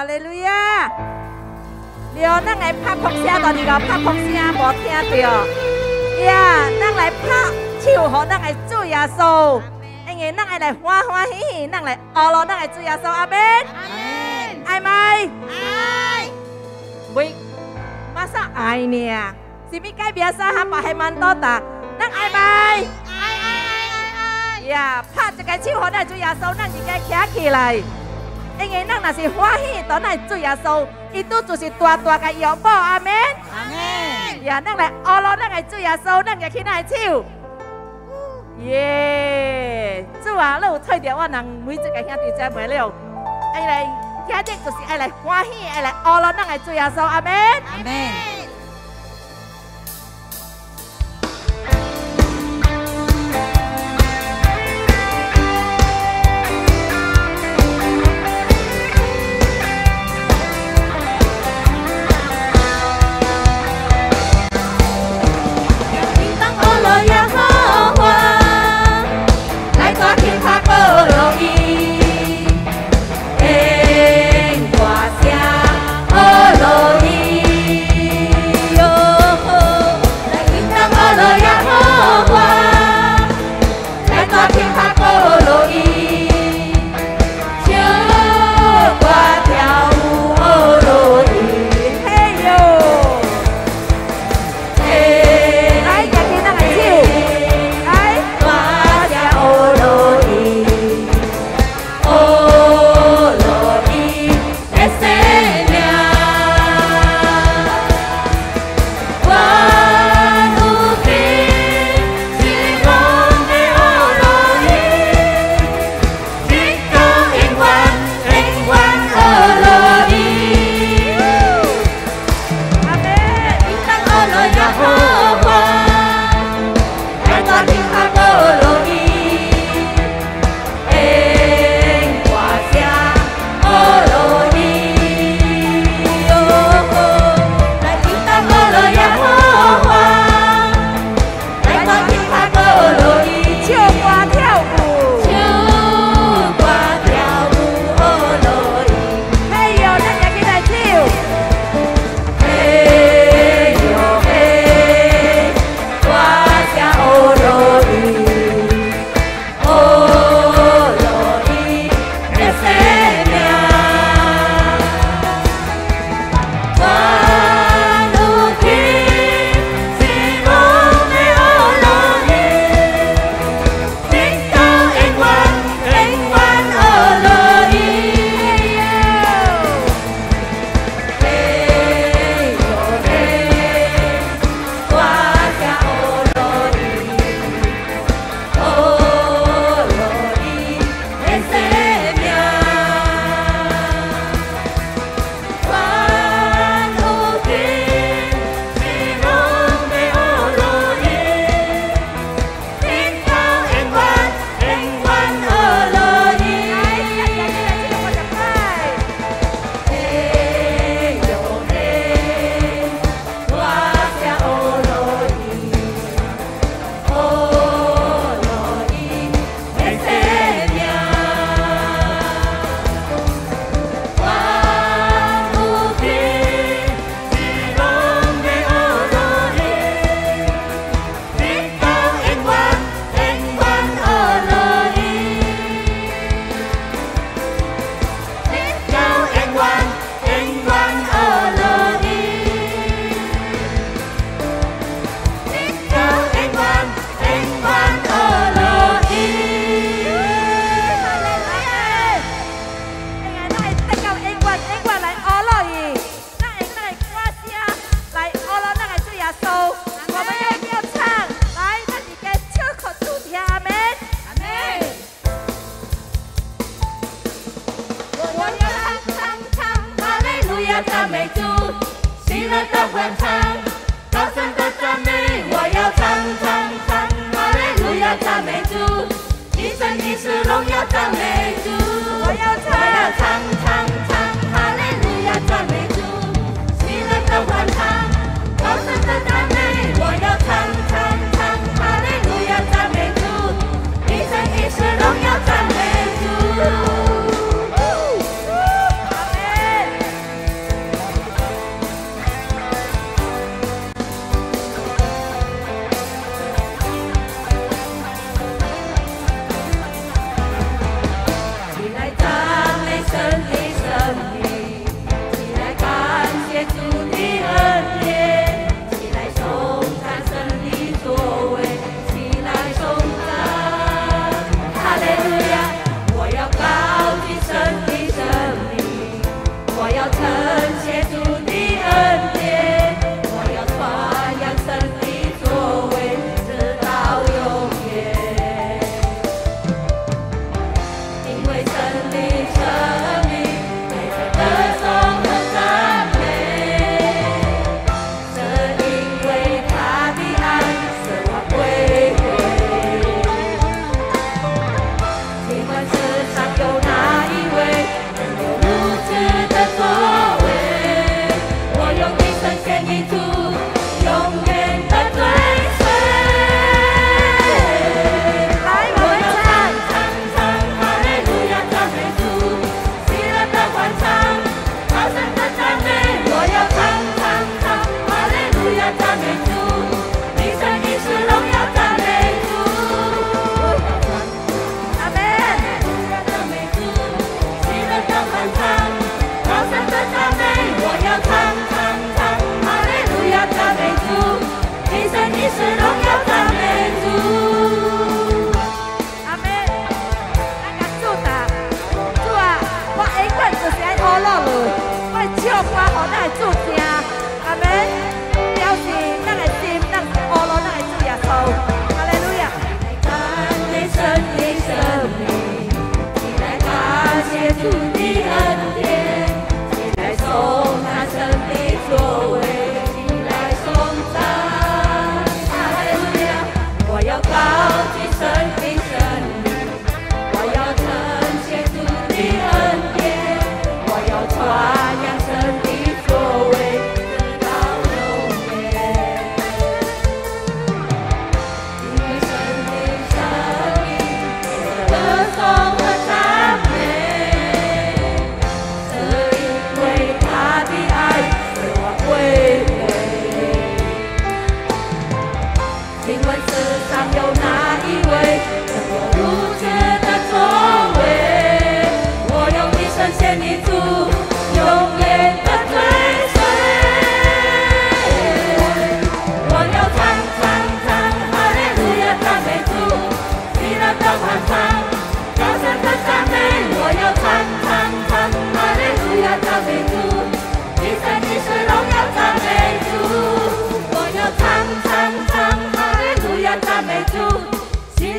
利路亚！了，咱来拍扑声，大家拍扑声无听到。呀，咱来拍手，互咱的主耶稣，因为咱会来欢欢喜喜，咱来阿罗咱的主耶稣，阿门。爱咪？爱。喂，马上爱呢？是咪改变啥？哈巴还蛮多的，咱爱咪？爱。呀，拍一个手，互咱主耶稣，咱自己站起来。因为咱若是欢喜，当咱主耶稣，伊都就是大大嘅拥抱，阿門。阿門。呀，咱來阿羅，咱嘅主耶穌，咱嘅起咱嘅手。耶！主啊，你有睇到我人每一個兄弟姐妹了，愛來聽的就是愛來歡喜，愛來阿羅，咱嘅主耶穌，阿門。阿門。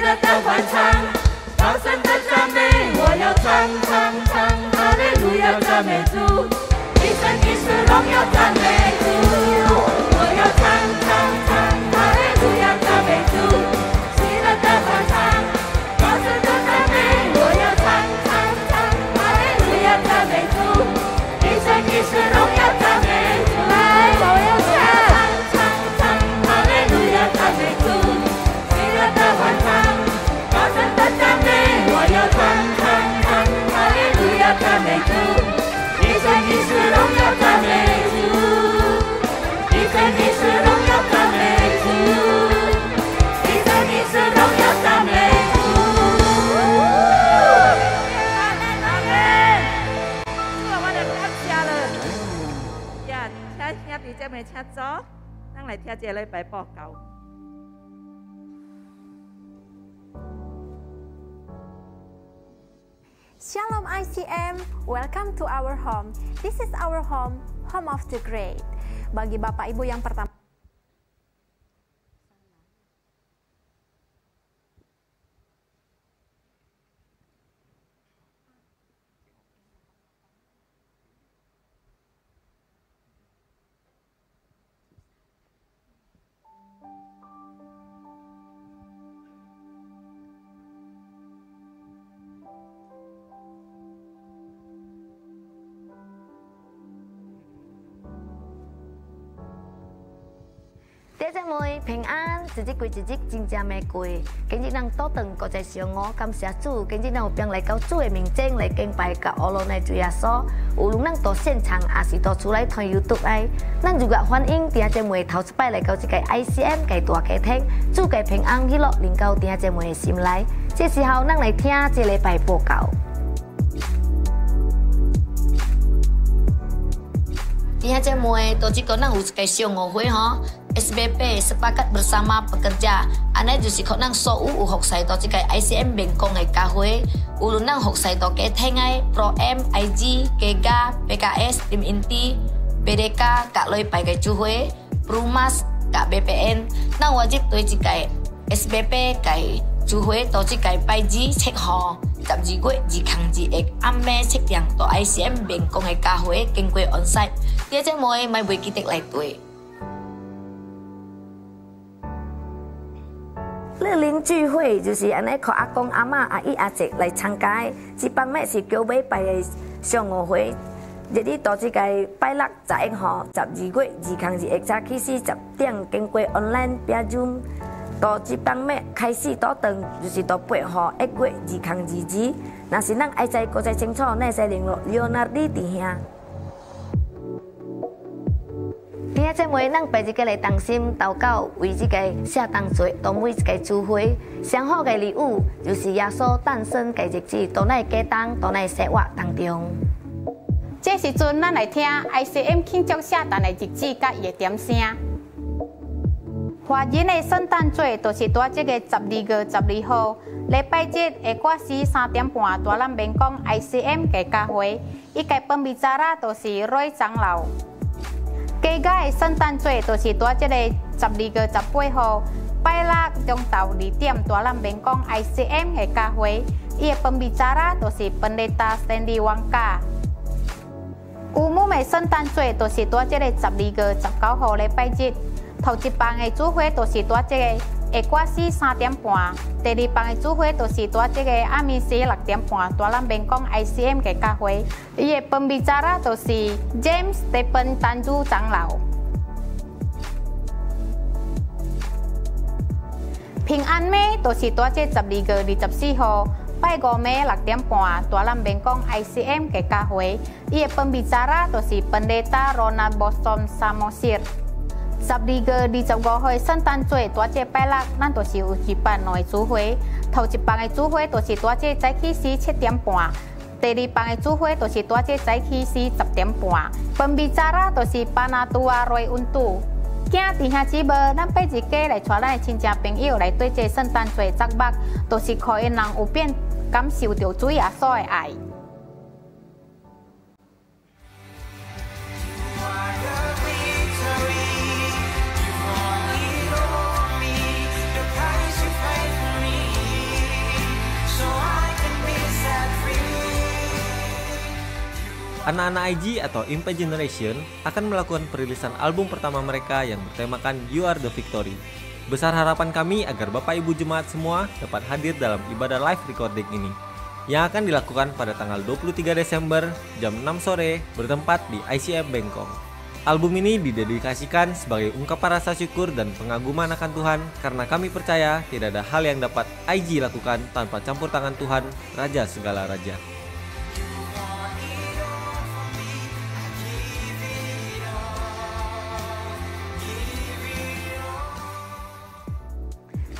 乐的欢唱，高声的赞美，我要唱唱唱，哈利路亚赞美主，一生一世荣耀赞美主，我要唱唱唱，哈利路亚赞美主，喜乐的欢唱，高声的赞美，我要唱唱唱，哈利路亚赞美主，一生一世荣耀赞美主，来，我要唱唱唱，哈利路亚赞美主，喜乐的欢唱，高声的赞美，我要唱唱唱，哈利路亚赞美主，一生一世荣耀赞美主，一生一世荣耀赞美主，一生一世荣耀赞美主。阿门。主啊，我来感谢了。呀，请兄弟姐妹请坐，咱来听这礼拜报告。Shalom ICM, welcome to our home. This is our home, home of the great. Bagi Bapak Ibu yang pertama弟姐妹平安，一日过一日，真正的过。今日咱倒转国际上午，感谢主。今日咱有并来到主的面前来敬拜，甲乌罗内主耶稣。无论咱到现场，还是到厝内看 YouTube 来，咱如果欢迎弟姐妹头一摆来到这个 ICM 嘅大家庭，主嘅平安喜乐临到弟姐妹的心内。这时候，咱来听这礼拜报告。弟姐妹，到这个咱有一个小误会吼。SBP sepakat bersama pekerja, ane就是可能所有學曬到這個 ICM 員工嘅教會，無論咱學曬到嘅聽嘅 Pro-M、IG、KEGA、PKS、Tim Inti、BDK 各類拜嘅聚會 Perumas、各 BPN， 咱wajib對這個 SBP 嘅聚會到這個拜子7號12月2日暗暝7點到 ICM 員工嘅教會經過 onsite， 弟姐妹咪袂記得來對。樂齡聚會就是安尼，靠阿公阿媽阿姨阿姐來參加。這幫咩是叫尾拜嘅上午會，日日到這個拜六11號12月2日早起4點經過 online 表 Zoom， 到這幫咩開始倒轉就是到8號1月2日。若是咱愛知國際清楚，咱會聯絡Leonardi弟兄。弟姐妹，咱拜一個來同心禱告，為這個下當罪，到每一個聚會，上好嘅禮物就是耶穌誕生嘅日子，到咱嘅家當，到咱生活當中。這時陣，咱來聽 ICM 慶祝下誕的日子甲伊的點聲。華人的聖誕節就是在這個12月12號，禮拜日下晡時3點半，大南邊講 ICM 嘅教會，伊個分別早啦，就是瑞長老。KEGA的聖誕節就是在這個12月18號，拜六中晝2點，大南邊講 ICM 的教會，伊的分別早啦，就是Pendeta Stanley Wangka。烏姆的聖誕節就是在這個12月19號禮拜日，頭一幫的聚會就是在這個下晡時3點半，第二幫的聚會就是在這個暗暝時6點半，大南邊講 ICM 嘅教會，伊的分別早啦，就是 James Stephen 丹珠長老。平安暝就是在這12月24號，拜五暝6點半，大南邊講 ICM 嘅教會，伊的分別早啦，就是 Pendeta Ronald Boston Samosir。12月25號聖誕節，在這拜六，咱就是有舉辦兩個聚會。頭一幫的聚會就是在這早起時7點半，第二幫的聚會就是在這早起時10點半。分別早啦，就是巴拿杜亞瑞運度。囝弟兄姊妹，咱八日假來帶咱的親戚朋友來對這聖誕節祝福，就是可以人有變感受到主耶穌的愛。anak-anak IG atau Impact Generation akan melakukan perilisan album pertama mereka yang bertemakan You Are The Victory. Besar harapan kami agar Bapak Ibu Jemaat semua dapat hadir dalam ibadah live recording ini, yang akan dilakukan pada tanggal 23 Desember jam 6 sore bertempat di ICM Bengkong. Album ini didedikasikan sebagai ungkapan rasa syukur dan pengaguman akan Tuhan karena kami percaya tidak ada hal yang dapat IG lakukan tanpa campur tangan Tuhan, Raja segala Raja.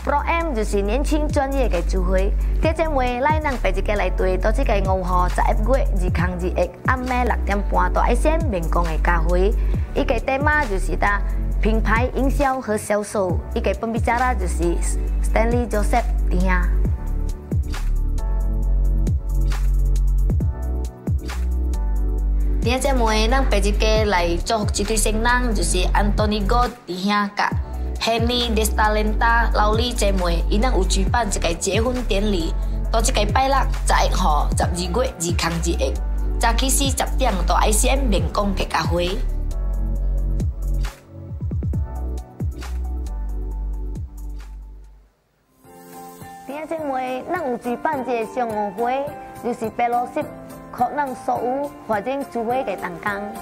Pro M 就是年轻专业嘅聚会，弟姐妹，咱能白一个来对，到这个5号11月2日暗暝6点半到 ICM 面讲嘅教会，伊个题目就是呾品牌营销和销售，伊个本比加拉就是 Stanley Joseph 弟兄。弟姐妹，咱白一个来祝福一对新人，就是 Anthony God 弟兄甲。Henny Destalenta 老李姐妹，伊能有举办一个结婚典礼，到这个拜六11号12月2日，早起4点到 ICM 面讲嘅教会。弟兄姐妹，咱有举办这个相互会，就是fellowship，给咱所有发展聚会嘅同工。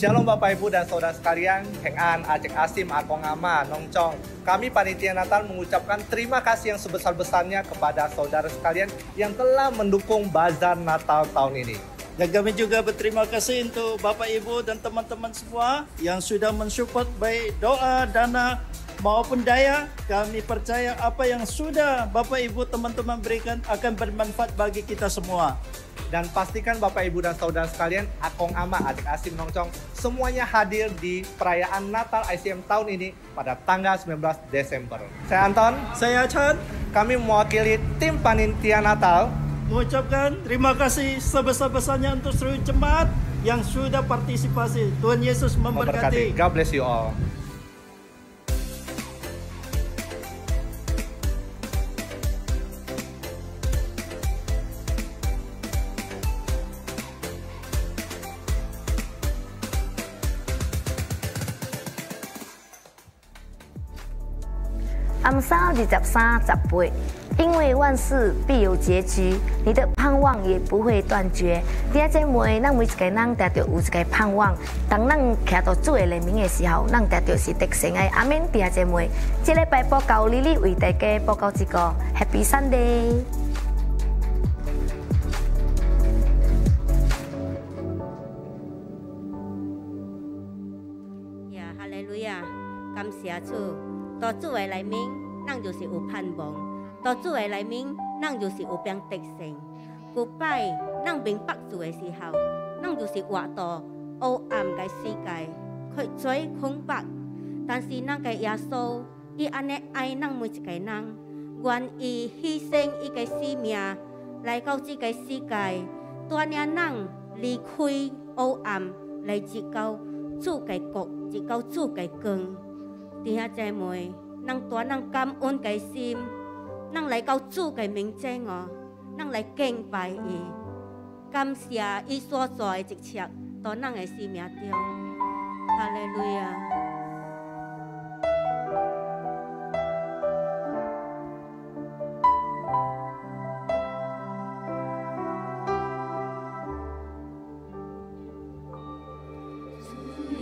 Shalom Bapak Ibu dan Saudara sekalian, Heng An, Ajeng Asim, Akong Ama, Nong Chong. Kami Panitia Natal mengucapkan terima kasih yang sebesar-besarnya kepada saudara sekalian yang telah mendukung Bazar Natal tahun ini. Dan kami juga berterima kasih untuk Bapak Ibu dan teman-teman semua yang sudah mensupport baik doa, dana maupun daya. Kami percaya apa yang sudah Bapak Ibu teman-teman berikan akan bermanfaat bagi kita semua. Dan pastikan Bapak Ibu dan Saudara sekalian, Akong Ama, Adik Asim, Nongcong, semuanya hadir di perayaan Natal ICM tahun ini pada tanggal 19 Desember. Saya Anton. Saya Chan. Kami mewakili tim Panitia Natal mengucapkan terima kasih sebesar-besarnya untuk seluruh jemaat yang sudah partisipasi. Tuhan Yesus memberkati. God bless you all. Amsal 23:18，因为万事必有结局，你的盼望也不会断绝。弟兄姐妹，咱每一个人得到有一个盼望，当咱徛到主的怜悯的时候，咱得到是得胜的。阿门，弟兄姐妹，这礼拜报告丽丽为大家报告一个 Happy Sunday。呀，哈利路亚，感谢主。到主的里面，咱就是有盼望；到主的里面，咱就是有变得胜。古拜咱明白主的时候，咱就是活到黑暗嘅世界，去最空白。但是咱嘅耶稣，伊安尼爱咱每一个人，愿意牺牲伊嘅生命来到这个世界，带领咱离开黑暗，来至到主嘅国，至到主嘅光。弟兄姐妹，咱大咱感恩嘅心，咱来到主嘅面前哦，咱来敬拜伊，感谢伊所做嘅一切，在咱嘅生命中，哈利路亚。主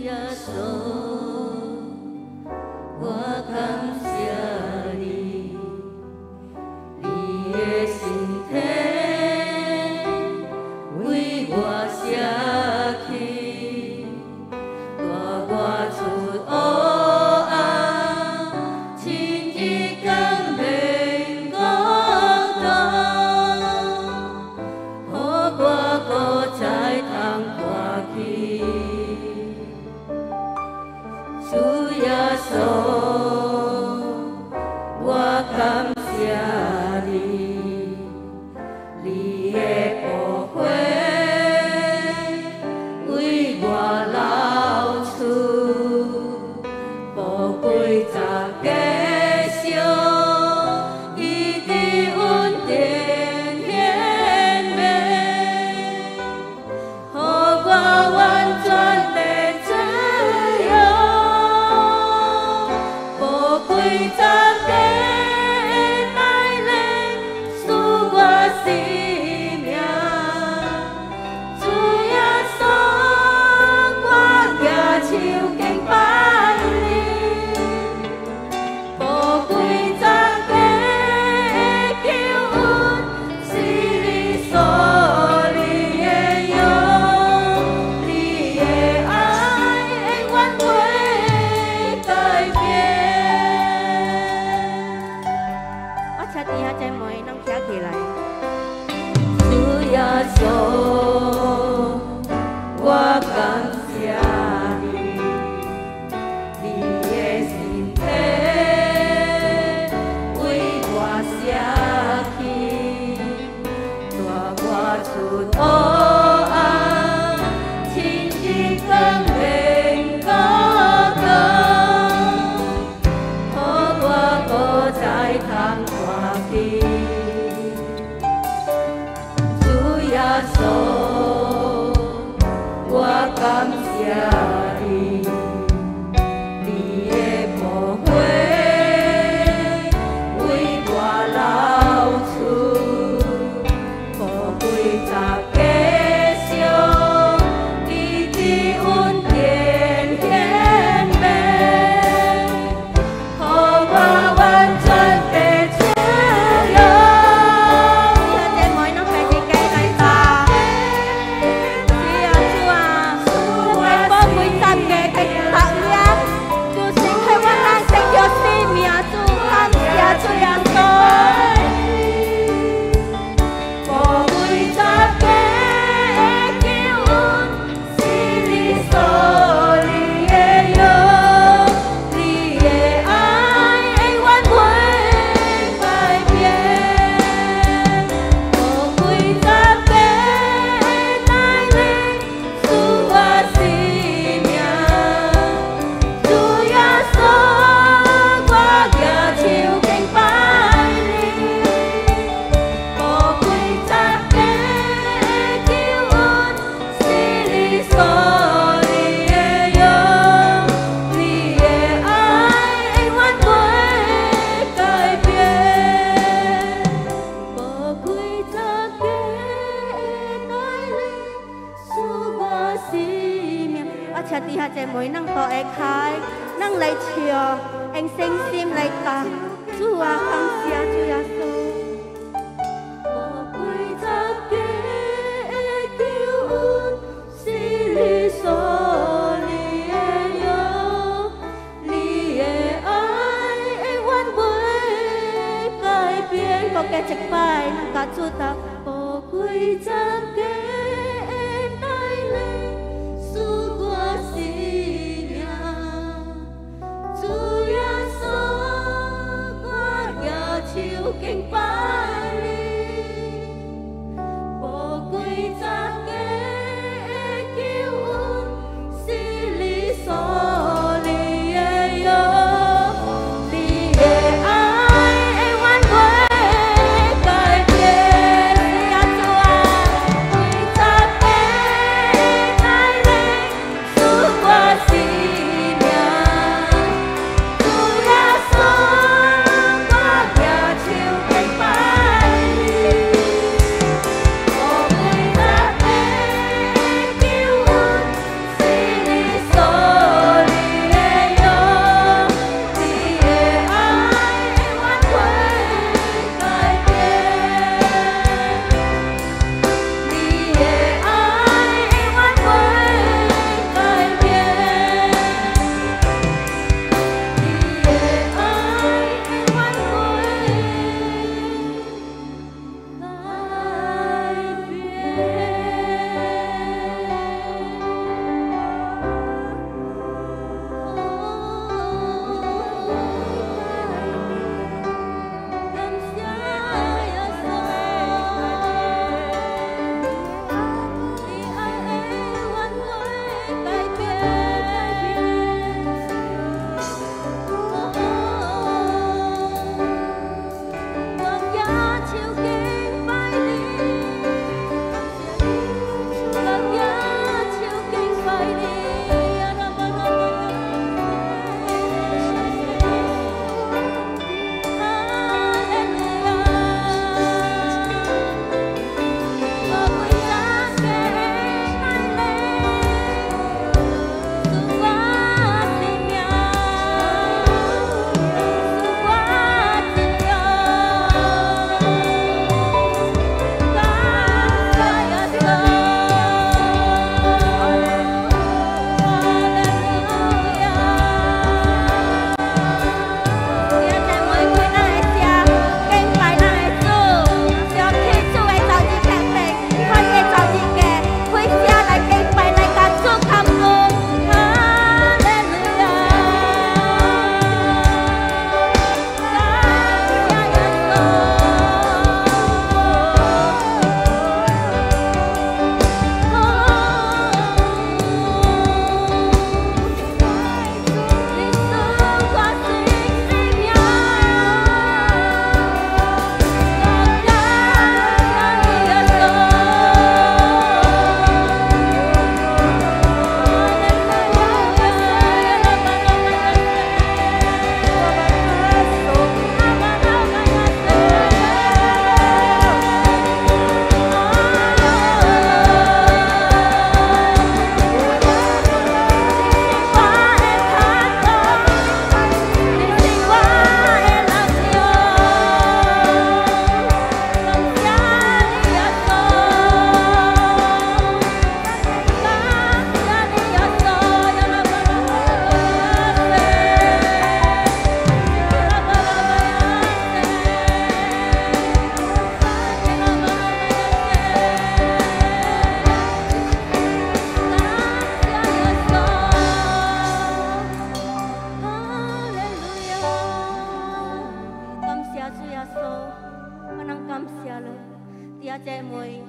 姐妹，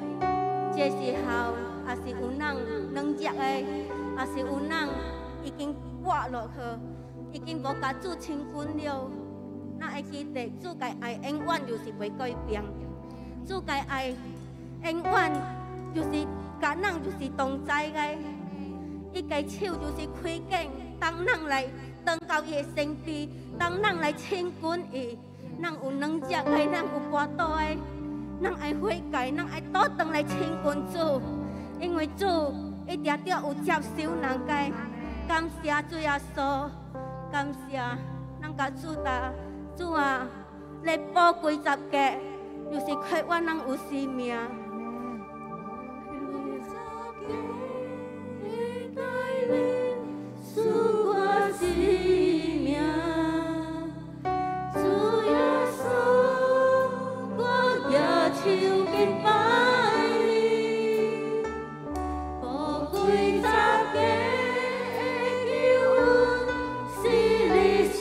这时候也是有人软弱的，也是有人已经挂落去，已经无甲主亲近了。咱会记得主嘅爱永远就是袂改变，主嘅爱永远就是甲咱就是同在嘅，伊嘅手就是开拣，当咱来登到伊嘅身边，当咱来亲近伊，咱有软弱嘅，咱有跋倒嘅，咱爱悔改，咱爱倒转来亲近主，因为主一定要有接受咱嘅。感谢主耶稣，感谢咱甲主答。主啊，你宝贵十个，就是给我人有生命。赐我生命，主耶稣，我举手敬拜你，宝贵十个救恩是你所。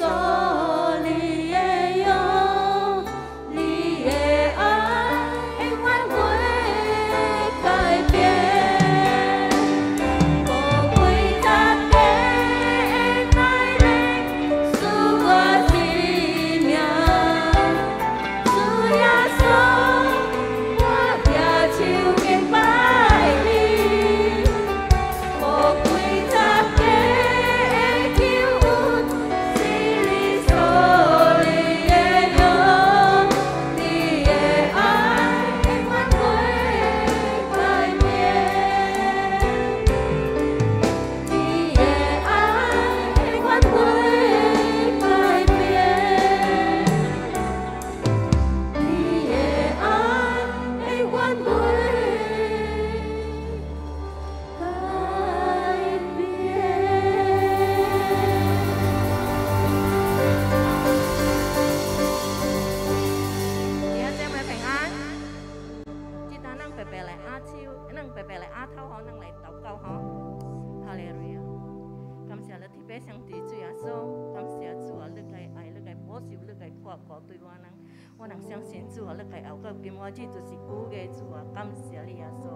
我能相信主啊，你家后到今仔日就是有嘅主啊，感谢你耶稣。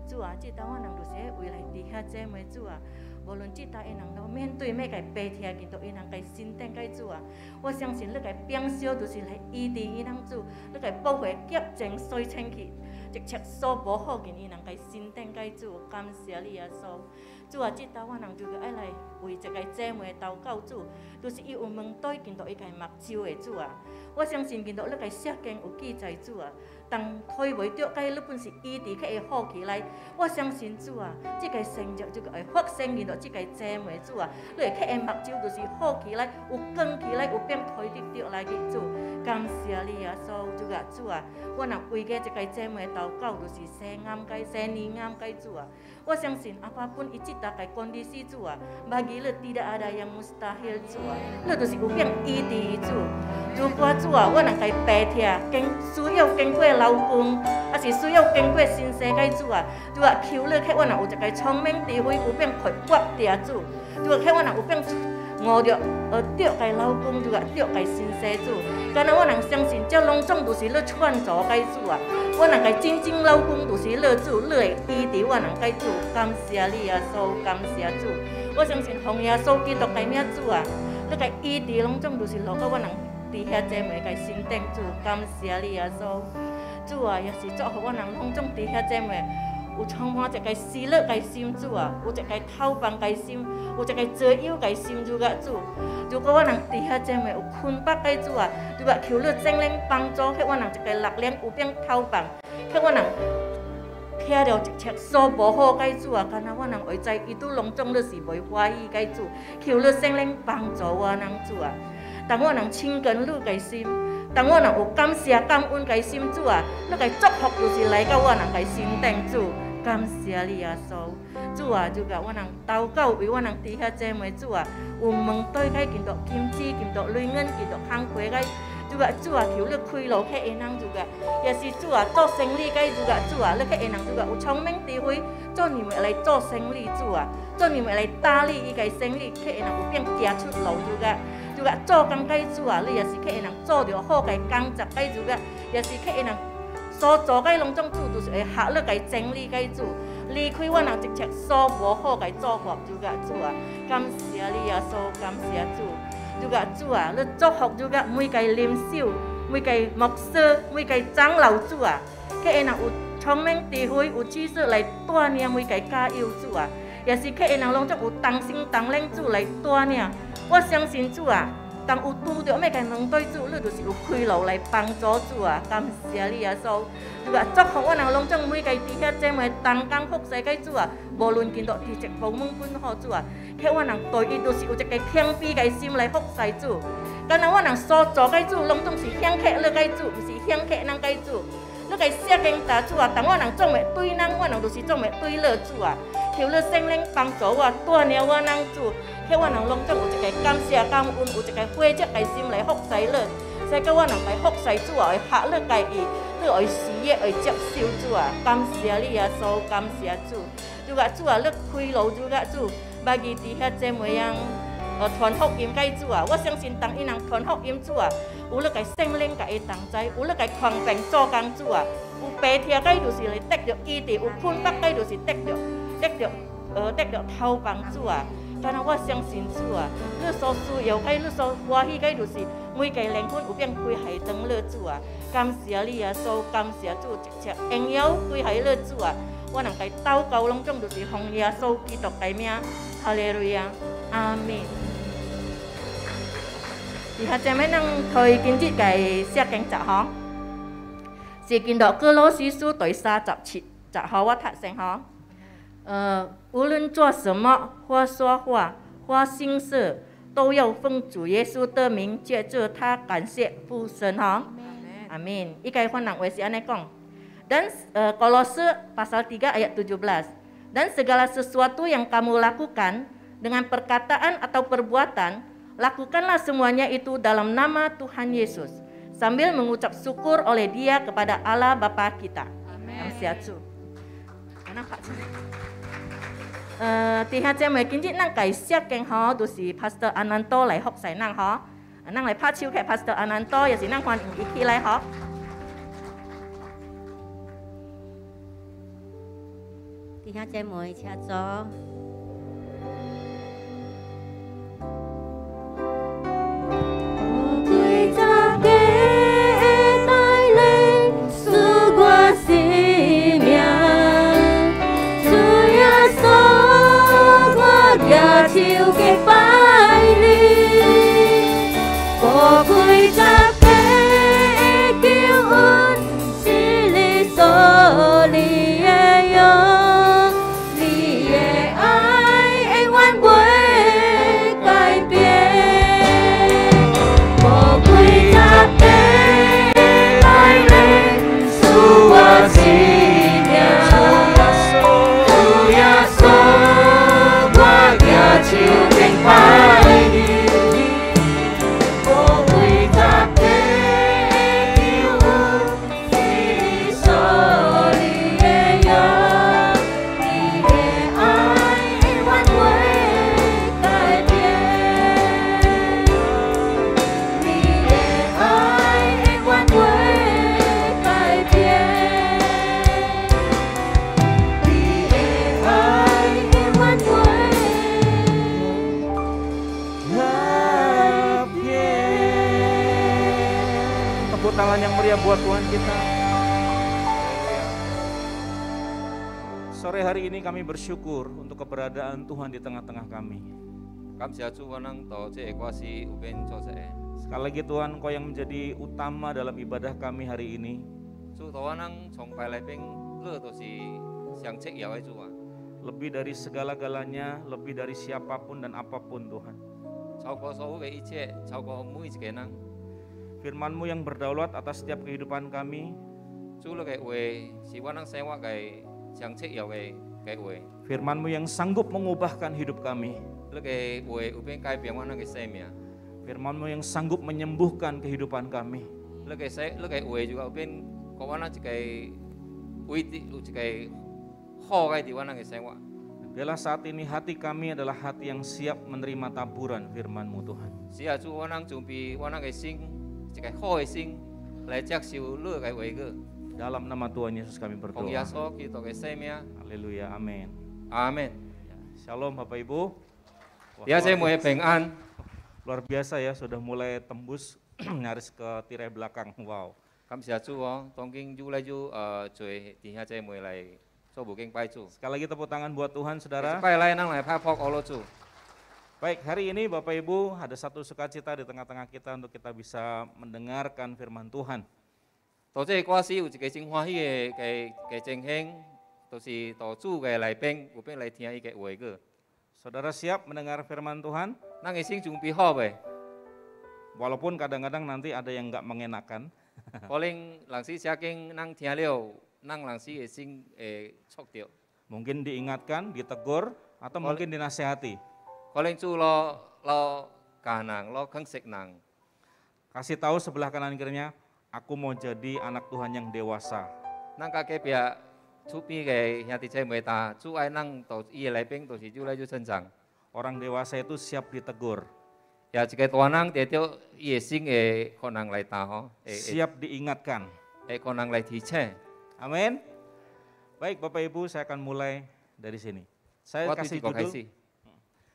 主啊，这当我人就是为来弟兄姐妹主啊，无论这当伊人都面对咩个白天，见到伊人家心顶个主啊，我相信你家摒小就是来医治伊人主，你家保护洁净水清气，一切所无好见伊人家心顶个主，感谢你耶稣。主啊，这当我人就是爱来为一个姐妹祷告主，就是伊有问对见到伊家目睭的主啊。我相信见到你家圣经有记载主啊，当推袂着，甲伊你本是医治去会好起来。我相信主啊，这个成就就会发生见到这个姐妹主啊，你会去会目睭就是好起来，有光起来，有变推得着来嘅主。感谢你啊，主啊，主啊，我若为个这个姐妹祷告，就是生暗解、生年暗解主啊。我相信apapun icitakai kondisi Tuhan, bagi lu tidak ada yang mustahil Tuhan. Lu tu si upiang iti itu. Juga Tuhan, wana kai petia, keng suyau keng kue laukung, asi suyau keng kue sinsekai Tuhan. Juga kiu lu kai wana ucakai chongmeng tihui upiang koi kuat dia tu. Juga kai wana upiang ngồi tiệu cái lao công juga tiệu cái xin xe chủ, cái nào nàng相信叫隆重都是了穿着该主啊，我nàng cái真正lao công都是了主，了伊伫我nàng该主，感谢你耶稣，感谢主，我相信奉耶稣基督cái名主啊，你cái伊伫隆重都是落到我nàng伫遐姐妹cái心顶主，感谢你耶稣，主啊也是祝福我nàng隆重伫遐姐妹。有充满一个喜乐嘅心主啊，有一个透放嘅心，有一个自由嘅心主嘅主。如果我能伫遐姐妹有困迫嘅主啊，就话求你圣灵帮助，给我能一个力量有变透放，给我能听到一切所无好嘅主啊，敢若我能会知伊拄隆重你是袂欢喜嘅主，求你圣灵帮助我能主啊。当我能亲近你嘅心。当我能有感谢感恩嘅心主啊，你嘅祝福就是来到我能嘅心顶主，感谢你耶稣，主啊，就甲我能祷告为我能伫遐姐妹主啊，有问对该见到金子，见到雷银，见到康亏该，就甲主啊，求你开路去会人就甲，也是主啊做生意该就甲主啊，你去会人就甲有聪明智慧，做你们来做生意主啊，做你们来打理伊个生意，去会人有变行出路就甲。就甲做工该主啊，你也是去会人做着好个工作该主个，也是去会人所做嘅拢种主，就是会合了嘅整理嘅主，离开我人一切所无好嘅做法，主啊主啊，感谢你啊，所感谢主，主啊主啊，你祝福主啊每个领袖、每个牧师、每个长老主啊，佢会能有聪明智慧、有知识来带领每个加油主啊，也是佢会能拢种有同心同灵主来带领。我相信主啊。当有拄着要甲面对主，你就是有开路来帮助主啊！感谢你耶稣，主啊，祝福我人拢种每个弟兄姐妹同工服侍嘅主啊，无论见到地质风猛本好主啊，叫我人对伊都是有一个谦卑嘅心来服侍主。敢若我人所做嘅主，拢总是向客你嘅主，毋是向客人嘅主。你嘅写经大主啊，当我人总袂对人，我人就是总袂对你主啊。求你圣灵帮助我，带领我人主。叫我人拢总有一个感谢感恩，有一个悔罪嘅心来服侍你，使叫我人来服侍主啊，会合你介意，你会喜悦，会接受主啊。感谢你耶稣，感谢主。主啊主啊，你开路主啊主，捌记伫遐姐妹样传福音给主啊！我相信当伊人传福音主啊，有你个圣灵甲伊同在，有你个权柄做工主啊，有白天嘅就是来得着医治，有困迫嘅就是得着头帮主啊！但係我相信主啊，你所需要嘅，你所歡喜嘅，就是每個靈魂有變歸係等你主啊！感謝你啊，所感謝主，一切榮耀歸係你主啊！我能夠禱告攏總就是奉耶穌基督嘅名，哈利路亞，阿門。而下姐妹能可以今日嘅寫經集項，是見到哥羅西書第37集項我讀先嗬。无论做什么，或说话，或行事，都要奉主耶稣的名，借着他感谢父神哈。阿min. Ikai khonang wesi aneh kong. Dan Kolose pasal 3 ayat 17. Dan segala sesuatu yang kamu lakukan dengan perkataan atau perbuatan, lakukanlah semuanya itu dalam nama Tuhan Yesus, sambil mengucap syukur oleh Dia kepada Allah Bapa kita. Amin. Anak Pak. 地下姐妹今日咱介绍經吼，就是 Pastor Ananto 來服侍咱吼，咱來拍手給 Pastor Ananto，也是咱歡迎伊起來吼。地下姐妹請坐。Tangan yang meriah buat Tuhan kita. Sore hari ini kami bersyukur untuk keberadaan Tuhan di tengah-tengah kami. Sekali lagi Tuhan, Engkau yang menjadi utama dalam ibadah kami hari ini. Lebih dari segala-galanya, lebih dari siapapun dan apapun Tuhan. Firman-Mu yang berdaulat atas setiap kehidupan kami. Firman-Mu yang sanggup mengubahkan hidup kami. Firman-Mu yang sanggup menyembuhkan kehidupan kami. Biarlah saat ini hati kami adalah hati yang siap menerima taburan firman-Mu Tuhan. Dalam nama Tuhan Yesus kami berdoa. 奉耶穌基督嘅聖名， Haleluya, amin. 阿門。 Shalom Bapak Ibu. Wah, 弟兄姊妹平安。 luar biasa ya, sudah mulai tembus nyaris ke tirai belakang. Wow. 感謝主哦，當經主嚟就最弟兄姊妹嚟做無經拜主。 Sekali lagi tepuk tangan buat Tuhan saudara. 拜嚟能嚟拍撲我攞主。 Baik, hari ini Bapak Ibu ada satu sukacita di tengah-tengah kita untuk kita bisa mendengarkan firman Tuhan. 到這嗰時有一個真歡喜嘅情形，就是到主嘅來賓有邊來聽伊嘅話語。 Saudara siap mendengar firman Tuhan? 咱嘅心準備好未？ Walaupun kadang-kadang nanti ada yang nggak mengenakan. 可能人士寫經，咱聽了，咱人士嘅心會觸到。 Mungkin diingatkan, ditegur, atau mungkin dinasehati. 可能主lo教人，lo ken식人。 Kasih tahu sebelah kanan kirinya, aku mau jadi anak Tuhan yang dewasa. 咱家嘅邊出邊嘅兄弟姐妹打，主愛咱到伊嘅來賓，就是主來就成長。 Orang dewasa itu siap ditegur. 也一個大人得到伊嘅心嘅可能來打吼， siap diingatkan. 可能來提醒。 Amin. Baik Bapak Ibu, saya akan mulai dari sini. Saya kasih judul,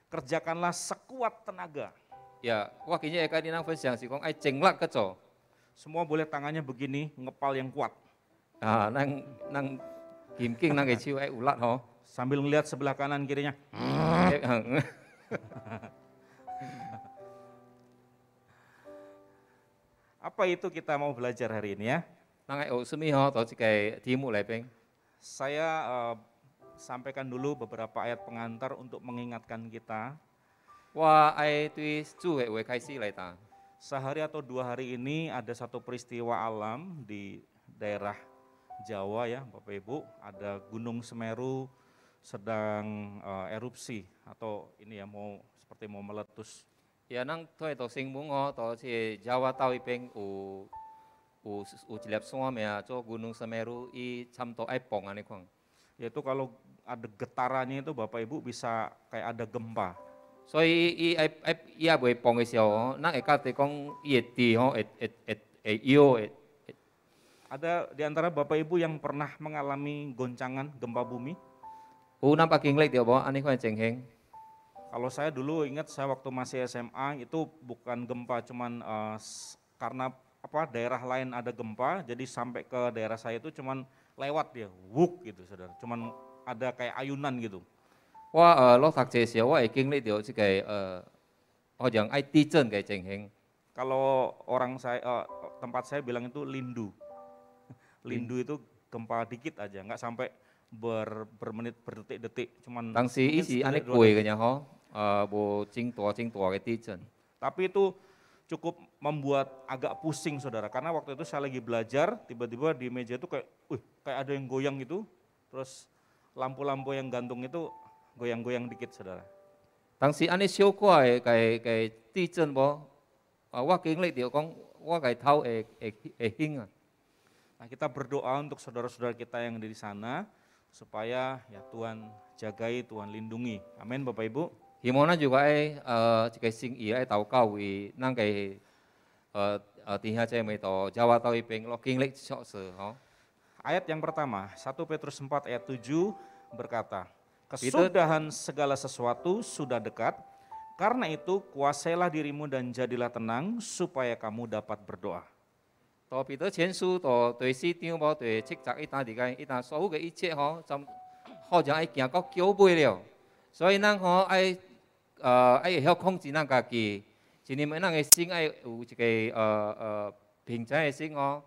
kerjakanlah sekuat tenaga. Ya, wah kayaknya eka di nang分享是講愛盡力去做。 Semua boleh tangannya begini, ngepal yang kuat. Ah, nang kim-kim nang cái chiêu ai ulat ho. Sambil ngelihat sebelah kanan kirinya. Apa itu kita mau belajar hari ini ya? Nang ai sumi ho, to cái題目來賓。 Saya sampaikan dulu beberapa ayat pengantar untuk mengingatkan kita. Wah, ai對主嘅話開始來打。 Sehari atau 2 hari ini ada satu peristiwa alam di daerah Jawa ya Bapak Ibu. Ada Gunung Semeru sedang erupsi atau ini ya mau seperti mau meletus. Ya nang thôi to sinh muốn ho to si Jawa tao bên u cilap semua ya cho Gunung Semeru i cham to ai pong ane kwang. Yaitu kalau ada getarannya itu Bapak Ibu bisa kayak ada gempa. So i boleh pong ke siao, nang eka te kong i ti ho yo. Ada di antara Bapak Ibu yang pernah mengalami goncangan gempa bumi? Nampak kinh lịch dia bawa ane kwang ceng heng. Kalau saya dulu ingat saya waktu masih SMA itu bukan gempa cuman karena apa daerah lain ada gempa jadi sampai ke daerah saya itu cuman lewat dia wuk gitu saudara cuman ada kayak ayunan gitu. Wah lo thạc chế xíu wah kinh lịch dia chứ cái yang ai ti chân cái ceng heng. Kalau orang saya tempat saya bilang itu lindu. Lindu itu gempa dikit aja nggak sampai bermenit berdetik-detik cuman. Tang si isi ane kue kayaknya ho bo cing tua cái ti chân. Tapi itu cukup membuat agak pusing saudara karena waktu itu saya lagi belajar tiba-tiba di meja itu kayak ada yang goyang gitu terus lampu-lampu yang gantung itu goyang-goyang dikit saudara. Tang si ane siêu qua cái ti chân bo, wah kinh lịch dia kong wah cái thau hing. Nah kita berdoa untuk saudara-saudara kita yang ada di sana supaya ya Tuhan jagai, Tuhan lindungi. Amin Bapak Ibu. Hy vọng là juga cái sinh ý ai tàu cầu vì năng cái tiếng Hà Tây mới tàu Jawa tàu bên lo kinh lịch sợ sự ho. Ayat yang pertama 1 Petrus 4 ayat 7 berkata, kesudahan segala sesuatu sudah dekat, karena itu kuasailah dirimu dan jadilah tenang supaya kamu dapat berdoa. 到彼得前書到第4章無第七節一單啲個一單所有嘅一切吼，就好像愛行到腳尾了，所以咱吼愛會曉控制咱家己，一年咱嘅心愛有一個平靜嘅心哦，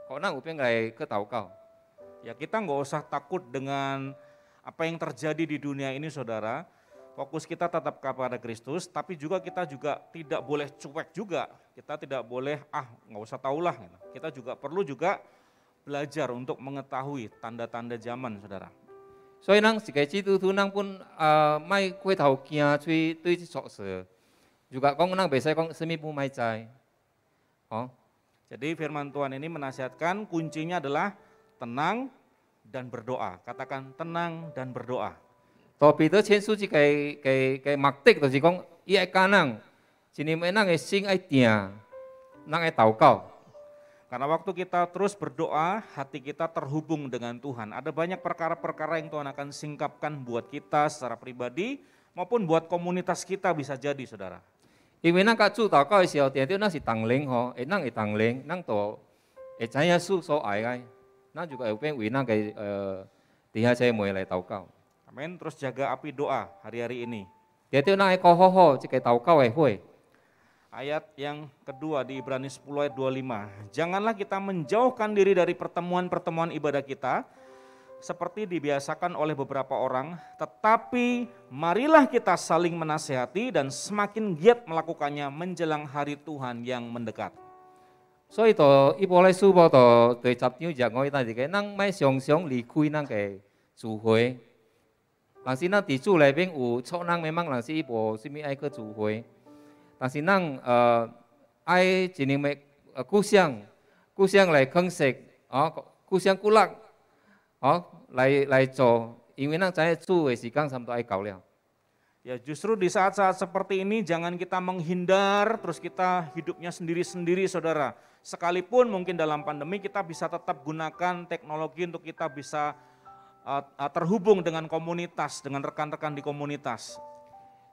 可能有邊來去禱告。 Ya kita nggak usah takut dengan apa yang terjadi di dunia ini saudara. Fokus kita tetap kepada Kristus, tapi juga kita juga tidak boleh cuek juga. Kita tidak boleh nggak usah tahulah. Kita juga perlu juga belajar untuk mengetahui tanda-tanda zaman, saudara. 所以咱一個基督徒，咱本莫過頭驚去對這錯事，如果講咱袂使講什麼不莫知，哦。 Jadi firman Tuhan ini menasihatkan kuncinya adalah tenang dan berdoa. Katakan tenang dan berdoa. 到彼得前書這個目的就是講，伊愛教咱，一年咱嘅心愛定，咱愛禱告。Karena waktu kita terus berdoa, hati kita terhubung dengan Tuhan. Ada banyak perkara-perkara yang Tuhan akan singkapkan buat kita secara pribadi maupun buat komunitas kita bisa jadi, saudara. 因為咱甲主禱告的時候，定定咱是同靈吼，咱會同靈，咱就會知影主所愛嘅，咱就會變為咱嘅弟兄姐妹來禱告。 Amin. Terus jaga api doa hari-hari ini. 定定咱會過好好這個禱告嘅會。 Ayat yang kedua di Ibrani 10 ayat 25. Janganlah kita menjauhkan diri dari pertemuan-pertemuan ibadah kita seperti dibiasakan oleh beberapa orang, tetapi marilah kita saling menasihati dan semakin giat melakukannya menjelang hari Tuhan yang mendekat. 所以就一般咧，書報就對十章講我但是個，咱莫常常離開咱嘅聚會。若是咱佇主內面有錯人嘅茫，若是無啥物愛去聚會。 但是咱愛一年咪互相來肯食，互相鼓勵，來做，因為咱知主嘅時間差不多愛到了。 Ya justru di saat-saat seperti ini jangan kita menghindar, terus kita hidupnya sendiri-sendiri, saudara. Sekalipun mungkin dalam pandemi kita bisa tetap gunakan teknologi untuk kita bisa terhubung dengan komunitas, dengan rekan-rekan di komunitas.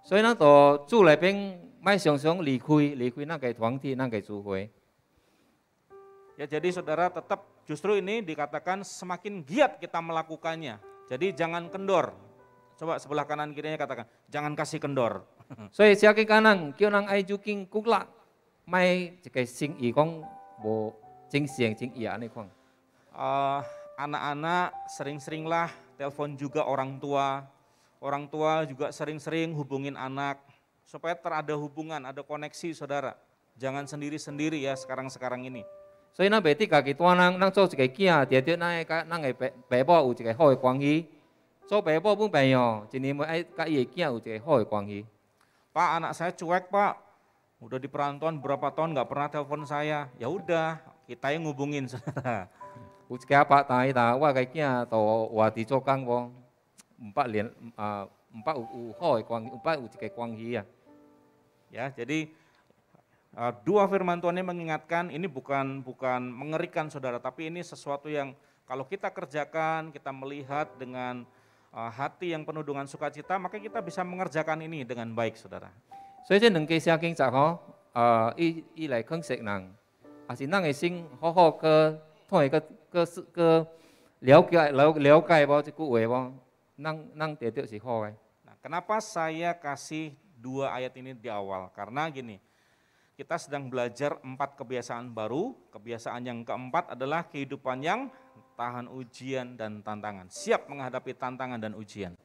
所以咱就主內邊莫常常離開咱嘅團體、咱嘅聚會。 Ya jadi saudara tetap justru ini dikatakan semakin giat kita melakukannya. Jadi jangan kendor. Coba sebelah kanan kirinya katakan, jangan kasih kendor. 所以這個可能叫人愛就緊鼓勵，莫一個心意講無真誠真意安尼講。 Anak-anak sering-seringlah telepon juga orang tua. Orang tua juga sering-sering hubungin anak supaya terada hubungan, ada koneksi, saudara. Jangan sendiri-sendiri ya sekarang-sekarang ini. 所以咱袂得家己大人，咱做一個囝，定定咱嘅爸母有一個好嘅關係，做爸母本朋友，一年愛甲伊嘅囝有一個好嘅關係。 Pak, anak saya cuek Pak, udah di perantauan berapa tahun nggak pernah telepon saya. Ya udah, kita yang ngubungin, saudara. 有一個阿伯大我嘅囝到外地做工無，唔捌有好嘅關係，唔捌有一個關係啊。 Ya, jadi dua firman Tuhan ini mengingatkan, ini bukan mengerikan saudara, tapi ini sesuatu yang kalau kita kerjakan, kita melihat dengan hati yang penuh dengan sukacita, maka kita bisa mengerjakan ini dengan baik, saudara. 所以這兩個聖經節吼，伊來肯識人，也是咱嘅心好好個通個了解無這句話無，咱得到是好嘅。 Nah, kenapa saya kasih dua ayat ini di awal? Karena gini, kita sedang belajar 4 kebiasaan baru. Kebiasaan yang keempat adalah kehidupan yang tahan ujian dan tantangan. Siap menghadapi tantangan dan ujian.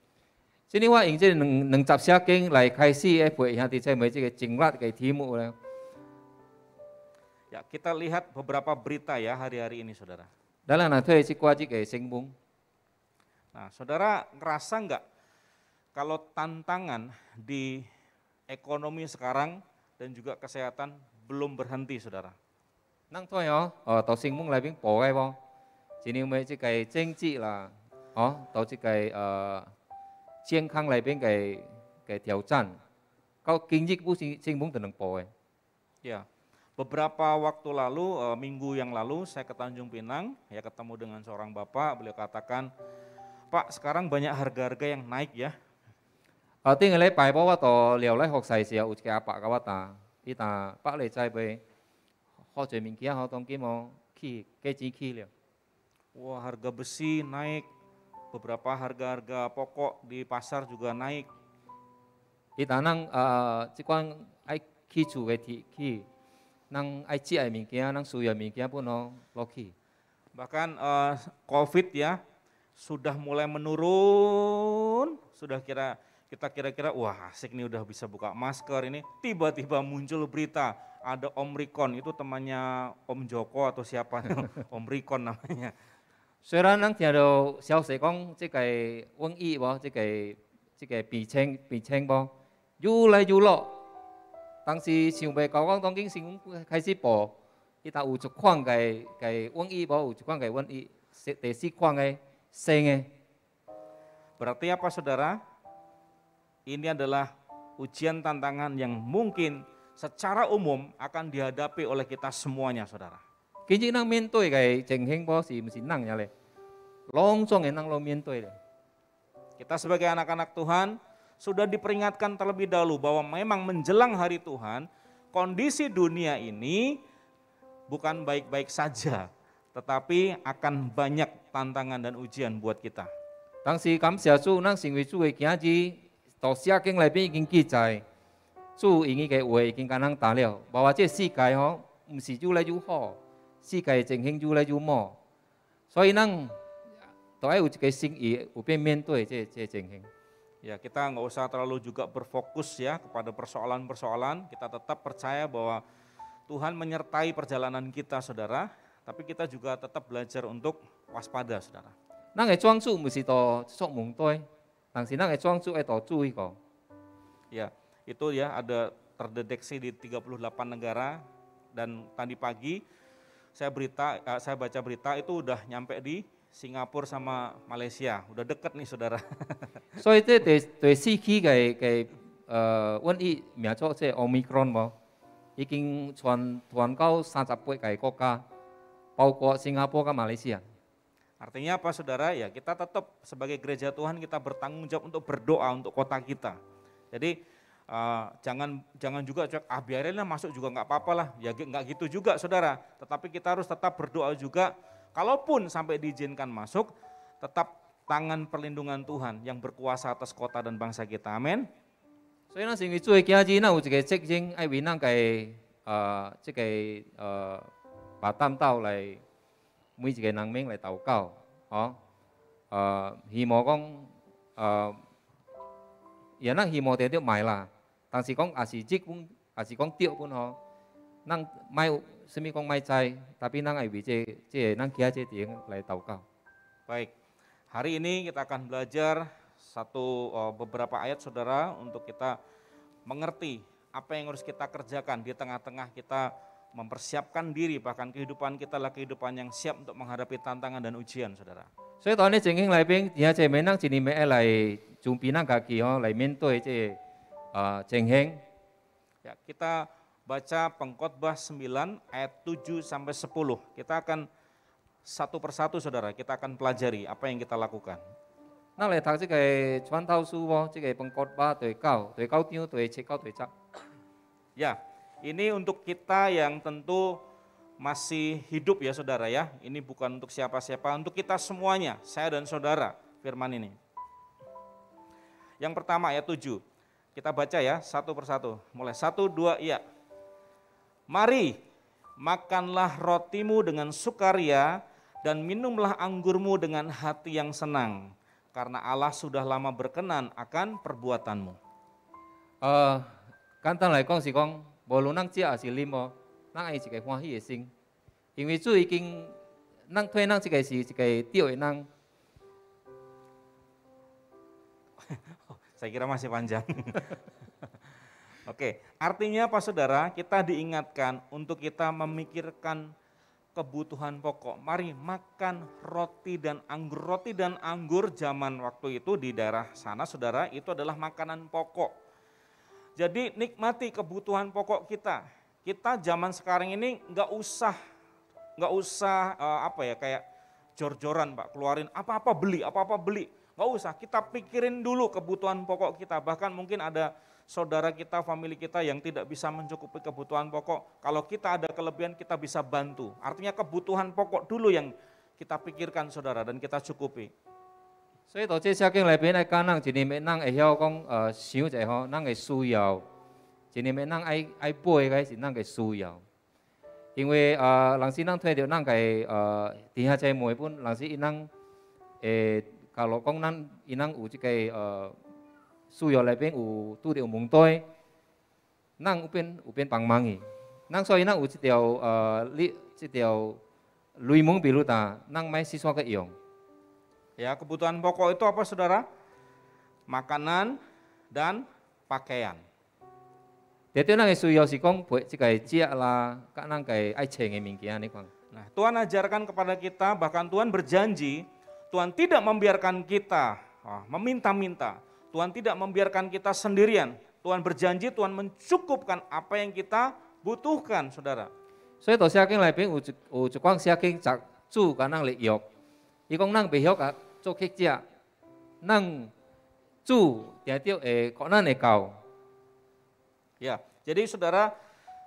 今天我用這兩集聖經來開始陪兄弟姐妹這個經歷嘅題目咧。 Ya, kita lihat beberapa berita ya hari-hari ini, saudara. Dalam nanti cikwa jika singgung. Nah, saudara ngerasa nggak kalau tantangan di ekonomi sekarang dan juga kesehatan belum berhenti, saudara? Nang thôi hả? Tàu singgung lại biến bộ cái không? Chỉ nếu mấy cái chính trị là, tàu cái 健康來邊個挑戰，到經濟不是singgung dengan bộ. Ya. Beberapa waktu lalu, minggu yang lalu saya ke Tanjung Pinang, ya ketemu dengan seorang bapak, beliau katakan, Pak sekarang banyak harga-harga yang naik ya. Tiếng lấy bài báo tôi liều lấy học sai sửa, cái apa cái ta, kita Pak lấy trái về, họ chơi mình kia họ tông kia mau cái gì kia. Wah harga besi naik, beberapa harga-harga pokok di pasar juga naik. Kita nang chỉ quan ai khi chủ về thì khi nang ai chỉ ai mình kia nang suya mình kia pun lo khi. Bahkan COVID ya sudah mulai menurun, sudah kita kira-kira wah asik nih udah bisa buka masker ini, tiba-tiba muncul berita ada Om Rikon, itu temannya Om Joko atau siapa Om Rikon namanya. 雖然咱聽到消息講即個瘟疫喎，即個病情喎，越來越落，但是想袂到講當今新聞開始報，伊搭有一款嘅瘟疫喎，有一款嘅瘟疫，第四款嘅生嘅。 Berarti apa saudara? Ini adalah ujian tantangan yang mungkin secara umum akan dihadapi oleh kita semuanya, saudara. 今日咱面对嘅情形，波是唔是咱呀咧？隆重嘅咱都面對咧。 Kita sebagai anak-anak Tuhan sudah diperingatkan terlebih dahulu bahwa memang menjelang hari Tuhan, kondisi dunia ini bukan baik-baik saja, tetapi akan banyak tantangan dan ujian buat kita. 當時感謝主，咱成為主嘅兒子，到聖經裏邊已經記載，主因嘅話已經甲咱答了，無話這世界吼，唔是越來越好，世界情形越來越冇，所以咱 都要有一個心意，有邊面對這情形。 Ya, kita nggak usah terlalu juga berfokus ya kepada persoalan-persoalan. Kita tetap percaya bahwa Tuhan menyertai perjalanan kita, saudara. Tapi kita juga tetap belajar untuk waspada, saudara. 咱嘅裝主唔是到作夢對，但是咱嘅裝主要到注意個。 Ya, itu ya ada terdeteksi di 38 negara dan tadi pagi saya baca berita itu udah nyampe di Singapura sama Malaysia, udah deket nih saudara. 所以這第四期嘅瘟疫名作即係 Omicron 喎，已經傳到38個國家，包括新加坡跟馬來西亞。 Artinya apa saudara? Ya kita tetap sebagai gereja Tuhan kita bertanggung jawab untuk berdoa untuk kota kita. Jadi jangan juga cuek, biarinlah masuk juga nggak apa-apa lah, ya nggak gitu juga saudara. Tetapi kita harus tetap berdoa juga. Kalaupun sampai diizinkan masuk, tetap tangan perlindungan Tuhan yang berkuasa atas kota dan bangsa kita. Amin. 所以咱成為主嘅兒子，咱有一個責任，愛為咱嘅即個把擔當嚟每一個人民嚟禱告，希望講也咱希望得到買啦，但是講也是積本，也是講掉本吼，咱買什麼講買債，tapi咱愛為這咱其他這點嚟禱告。 Baik, hari ini kita akan belajar beberapa ayat saudara untuk kita mengerti apa yang harus kita kerjakan di tengah-tengah kita mempersiapkan diri, bahkan kehidupan kita adalah kehidupan yang siap untuk menghadapi tantangan dan ujian saudara. 所以當你正經裏邊，而家面咱一年尾嚟準備咱家己吼嚟面對這情形。 Ya, kita baca Pengkhotbah 9 ayat 7 sampai 10. Kita akan satu persatu saudara, kita akan pelajari apa yang kita lakukan. 咱嚟讀這個傳道書喎，這個Pengkhotbah 第9章第7到第10。 Ya, ini untuk kita yang tentu masih hidup ya saudara ya. Ini bukan untuk siapa-siapa, untuk kita semuanya, saya dan saudara, firman ini. Yang pertama ayat 7. Kita baca ya satu persatu. Mulai 1, 2, iya. Mari makanlah rotimu dengan sukaria dan minumlah anggurmu dengan hati yang senang. Karena Allah sudah lama berkenan akan perbuatanmu. 簡單嚟講是講，無論咱食還是啉哦，咱愛一個歡喜的心，因為主已經，咱對咱這個是一個對的咱。Saya kira masih panjang. Oke, artinya apa saudara? Kita diingatkan untuk kita memikirkan kebutuhan pokok. Mari makan roti dan anggur. Roti dan anggur zaman waktu itu di daerah sana saudara, itu adalah makanan pokok. Jadi nikmati kebutuhan pokok kita. Kita zaman sekarang ini nggak usah kayak jor-joran Pak, keluarin apa-apa beli. Nggak usah, kita pikirin dulu kebutuhan pokok kita. Bahkan mungkin ada saudara kita, famili kita yang tidak bisa mencukupi kebutuhan pokok. Kalau kita ada kelebihan kita bisa bantu. Artinya kebutuhan pokok dulu yang kita pikirkan saudara dan kita cukupi. 所以到這聖經裏邊嚟講，咱一年尾咱會曉講想一下吼，咱嘅需要，一年尾咱愛背嘅是咱嘅需要。因為人是咱睇到咱嘅底下這每本，人是因咱假如講咱因咱有這個需要裏邊有拄到問題，咱有邊幫忙嘅。咱所以咱有這條雷蒙比如ta，咱買是啥個用？ Ya, kebutuhan pokok itu apa saudara? Makanan dan pakaian. Jadi nang需要是講配這個食啦，甲咱個愛穿嘅物件呢講。 Nah, Tuhan ajarkan kepada kita, bahkan Tuhan berjanji, Tuhan tidak membiarkan kita meminta-minta. Tuhan tidak membiarkan kita sendirian. Tuhan berjanji, Tuhan mencukupkan apa yang kita butuhkan, saudara. 所以到聖經內邊有一款聖經雜主甲咱咧約，伊講咱袂曉甲做乞食，咱主定着會互咱會教。Ya, jadi saudara,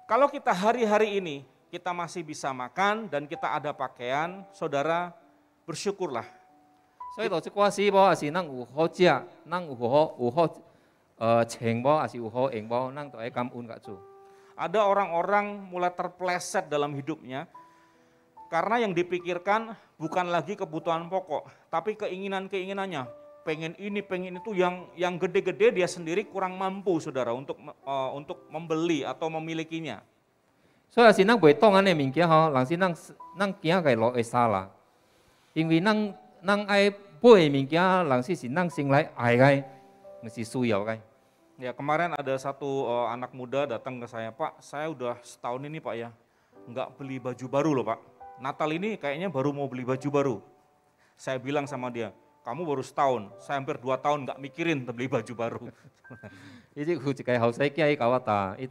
kalau kita hari-hari ini kita masih bisa makan dan kita ada pakaian, saudara bersyukurlah. 所以到即寡時無，也是咱有好食，咱有好穿無，也是有好用無，咱都會感恩甲主。Ada orang-orang mulai terpleset dalam hidupnya karena yang dipikirkan bukan lagi kebutuhan pokok, tapi keinginan-keinginannya. Pengen ini, pengen itu yang gede-gede dia sendiri kurang mampu, saudara, untuk membeli atau memilikinya. 所以也是咱袂當安尼物件吼，人是咱行嘅路會差啦，因為咱愛買嘅物件，人是咱先來愛嘅，唔是需要嘅。Ya, kemarin ada satu anak muda datang ke saya, Pak, saya udah setahun ini Pak ya, nggak beli baju baru loh Pak. Natal ini kayaknya baru mau beli baju baru. Saya bilang sama dia, kamu baru setahun, saya hampir 2 tahun nggak mikirin beli baju baru. 伊即有一個後生仔，伊甲我答，伊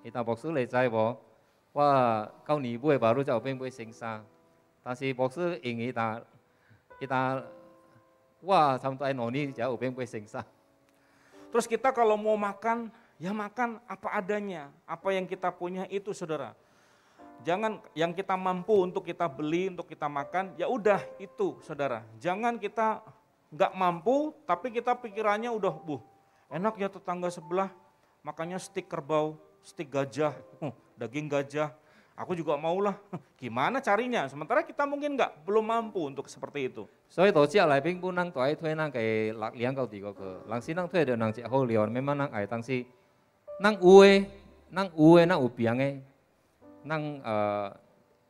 牧師你知無？我9年買baru才有變買新衫，但是牧師用伊答，我差唔多5年才有變買新衫。 Terus kita kalau mau makan, ya makan apa adanya, apa yang kita punya itu saudara. Jangan yang kita mampu untuk kita beli, untuk kita makan, ya udah itu saudara. Jangan kita nggak mampu, tapi kita pikirannya udah, enak ya tetangga sebelah, makannya stik kerbau, stik gajah, daging gajah. Aku juga maulah, gimana carinya? Sementara kita mungkin belum mampu untuk seperti itu. 所以到只內邊本人都愛推咱嘅力量到地嗰個，人是咱推着人一好料，慢慢咱愛，但是咱有嘅，咱有病嘅，咱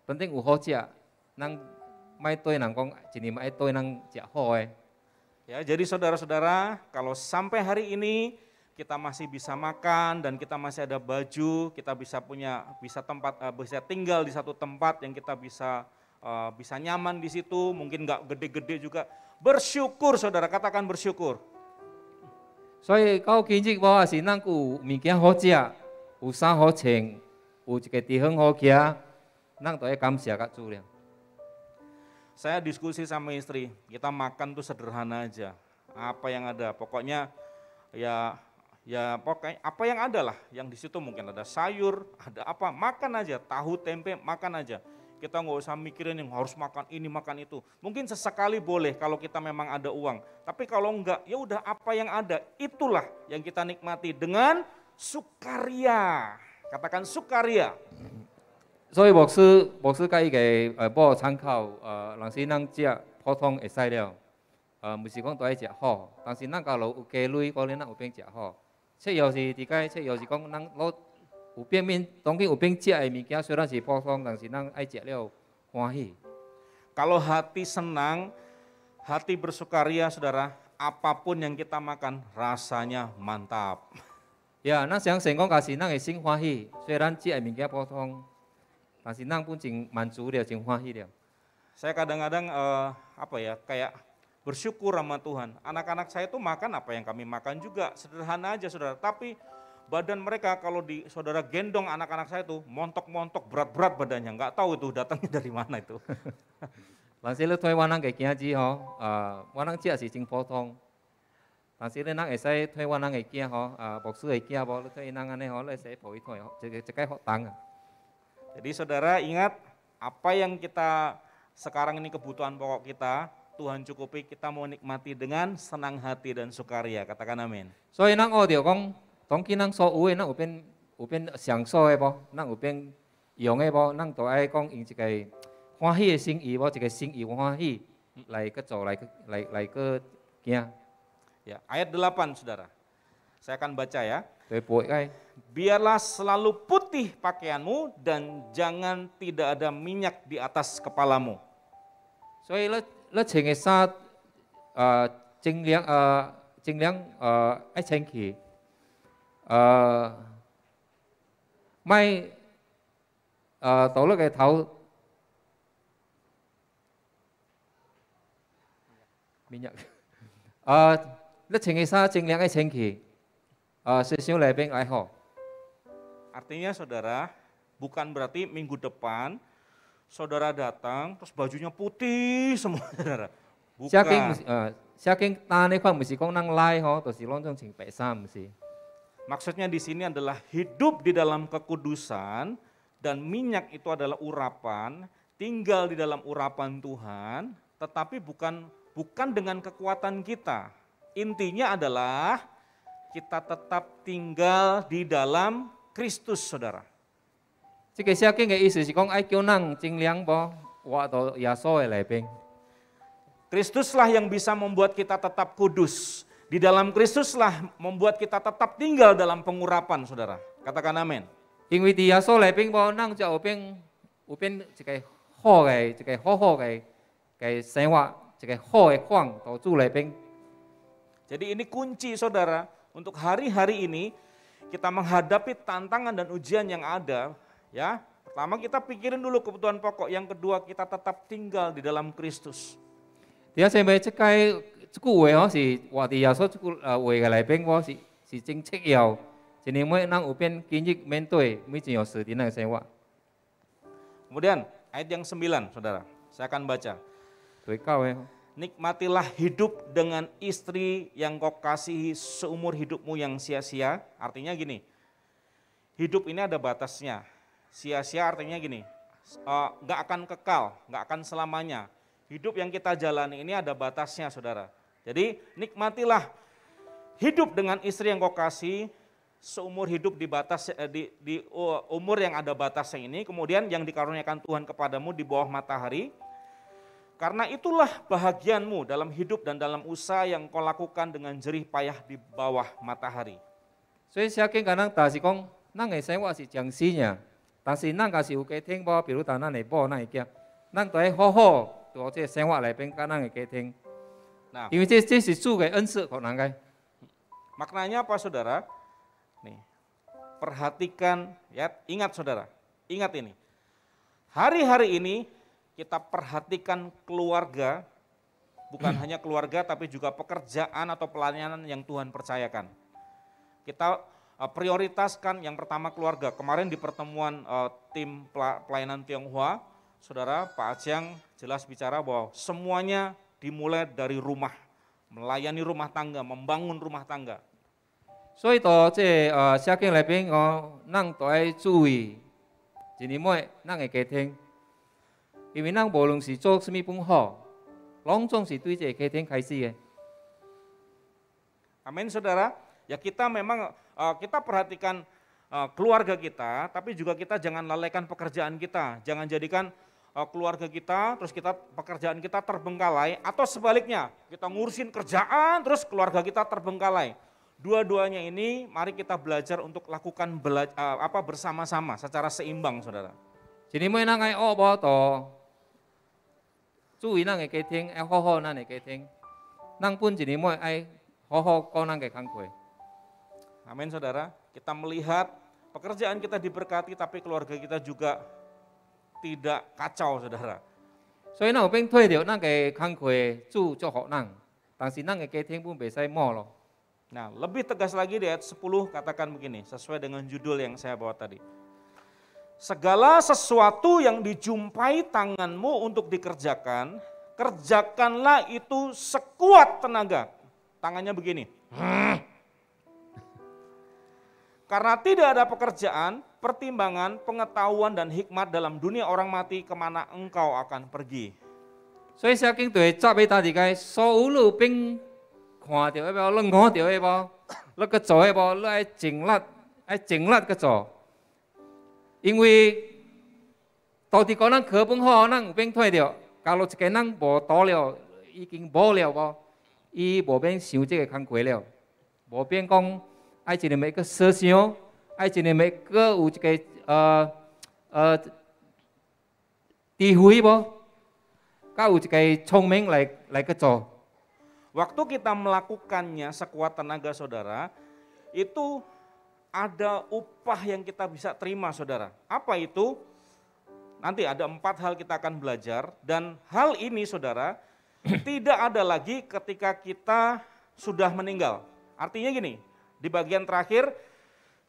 本身有好食，咱莫對人講，一年莫對人食好嘅。Ya, jadi saudara-saudara, kalau sampai hari ini kita masih bisa makan dan kita masih ada baju, kita bisa tinggal di satu tempat yang kita bisa nyaman di situ, mungkin nggak gede-gede juga. Bersyukur saudara, katakan bersyukur. 所以到今日我也是咱有物件好食，有衫好穿，有一個地方好徛，咱都要感謝甲主了。 Saya diskusi sama istri, kita makan tuh sederhana aja, apa yang ada, pokoknya ya pokoknya apa yang ada lah, yang di situ mungkin ada sayur, ada apa, makan aja, tahu tempe makan aja. Kita nggak usah mikirin yang harus makan ini makan itu. Mungkin sesekali boleh kalau kita memang ada uang, tapi kalau enggak, ya udah apa yang ada, itulah yang kita nikmati dengan sukaria. Katakan sukaria. 所以牧師甲伊個某參考，人是咱食普通會使了，唔是講都愛食好，但是咱假如有加鐳，可能咱有變食好。切又是啲解，切又是講咱攞有變面，當然有變食嘅物件，雖然是普通，但是咱愛食了歡喜。 Kalau hati senang, hati bersukaria saudara, apapun yang kita makan rasanya mantap. 呀，咱相信講，假是咱嘅心歡喜，雖然食嘅物件普通。 但是咱pun真滿足了，真歡喜了。 Saya kadang-kadang kayak bersyukur sama Tuhan. Anak-anak saya itu makan apa yang kami makan juga, sederhana aja saudara. Tapi badan mereka kalau saudara gendong anak-anak saya itu montok-montok berat-berat badannya, nggak tahu itu datangnya dari mana itu. 但是你推我人嘅囝子吼，我人食是真普通，但是你人會使推我人嘅囝吼，牧師嘅囝無，你推人安尼吼，你會使抱伊推吼，一個學堂啊。 Jadi saudara ingat apa yang kita sekarang ini kebutuhan pokok kita, Tuhan cukupi, kita mau nikmati dengan senang hati dan sukaria. Katakan amin. 所以咱學着講，當今咱所有嘅，咱有變享受嘅無，咱有變用嘅無，咱都愛講用一個歡喜嘅心意無，一個心意歡喜來去做，來去行。Ya, ayat 8 saudara. Saya akan baca ya. 對背嘅。 Biarlah selalu putih pakaianmu dan jangan tidak ada minyak di atas kepalamu. 所以你穿嘅衫，盡量愛清氣，咪到你嘅頭面入，你穿嘅衫盡量愛清氣，思想裏邊愛好。 Artinya saudara, Bukan berarti minggu depan saudara datang terus bajunya putih semua saudara. Bukan. Saking tane kan mesti kong nang lai ho, terus lontong sing pesa mesti. Maksudnya di sini adalah hidup di dalam kekudusan dan minyak itu adalah urapan, tinggal di dalam urapan Tuhan, tetapi bukan dengan kekuatan kita. Intinya adalah kita tetap tinggal di dalam Kristus, saudara. 即個聖經嘅意思是講，愛叫人盡量噃活到耶穌嘅裏邊。 Kristuslah yang bisa membuat kita tetap kudus. Di dalam Kristuslah membuat kita tetap tinggal dalam pengurapan, saudara. Katakan amin. 因為喺耶穌裏邊噃，人就有邊一個好嘅，一個好嘅生活，一個好嘅光到主裏邊。 Jadi ini kunci, saudara, untuk hari-hari ini kita menghadapi tantangan dan ujian yang ada. Ya, pertama kita pikirin dulu kebutuhan pokok, yang kedua kita tetap tinggal di dalam Kristus. 第一係咪即係即句話嗬是話啲耶穌即句話嘅裏邊喎是正切要，就你每人有邊經歷面對每件有事啲那個生活。 Kemudian ayat yang 9, saudara, saya akan baca. 對教嘅。 Nikmatilah hidup dengan istri yang kau kasihi seumur hidupmu yang sia-sia. Artinya gini, hidup ini ada batasnya. Sia-sia artinya gini, nggak akan kekal, nggak akan selamanya. Hidup yang kita jalani ini ada batasnya, saudara. Jadi nikmatilah hidup dengan istri yang kau kasih seumur hidup di batas di umur yang ada batasnya ini. Kemudian yang dikaruniakan Tuhan kepadamu di bawah matahari. Karena itulah bahagianmu dalam hidup dan dalam usaha yang kau lakukan dengan jerih payah di bawah matahari. 所以聖經講咱但是講，咱嘅生活是將死嘅，但是咱也是有家庭噃，比如當咱嘅某、咱嘅囝，咱都要好好做這生活裏邊跟咱嘅家庭。Nah, 因為這是主嘅恩賜，可能嘅。 maknanya apa, saudara? Nih, perhatikan, ya, ingat saudara, ingat ini. Hari-hari ini kita perhatikan keluarga, bukan hanya keluarga tapi juga pekerjaan atau pelayanan yang Tuhan percayakan. Kita prioritaskan yang pertama keluarga. Kemarin di pertemuan tim pelayanan Tionghoa, saudara Pak Ajiang jelas bicara bahwa semuanya dimulai dari rumah, melayani rumah tangga, membangun rumah tangga. 所以到即係聖經裏邊，咱都要注意，一年尾咱嘅家庭。 因為咱無論是做什麼本好，攏總是對這個家庭開始嘅。 Amin, saudara. Ya kita memang kita perhatikan keluarga kita, tapi juga kita jangan lalaikan pekerjaan kita. Jangan jadikan keluarga kita, terus pekerjaan kita terbengkalai, atau sebaliknya kita ngurusin kerjaan, terus keluarga kita terbengkalai. Dua-duanya ini mari kita belajar untuk lakukan bersama-sama, secara seimbang, saudara. Jadi mỗi nang ai bỏ to 注意咱嘅家庭，要好好咱嘅家庭。咱本一年每愛好好過咱嘅工課。 Amin, saudara. Kita melihat pekerjaan kita diberkati, tapi keluarga kita juga tidak kacau, saudara. 所以咱有變退掉咱嘅工課主祝福咱，但是咱嘅家庭本袂使冇咯。 Nah, lebih tegas lagi di ayat 10 katakan begini, sesuai dengan judul yang saya bawa tadi. Segala sesuatu yang dijumpai tanganmu untuk dikerjakan, kerjakanlah itu sekuat tenaga. Tangannya begini. Karena tidak ada pekerjaan, pertimbangan, pengetahuan, dan hikmat dalam dunia orang mati kemana engkau akan pergi. 所以聖經對責備大家，所有路邊看到一個，你看到一個，你個做一個，你愛靜力個做。 因為到底講咱課本好，咱有變退掉。假如一個咱無讀了，已經無了無，伊無變想這個工課了，無變講愛一個每個思想，愛一個每個有一個智慧無，甲有一個聰明來去做。 Waktu kita melakukannya sekuat tenaga, saudara, itu ada upah yang kita bisa terima, saudara. Apa itu? Nanti ada 4 hal kita akan belajar, dan hal ini, saudara, tidak ada lagi ketika kita sudah meninggal. Artinya gini, di bagian terakhir,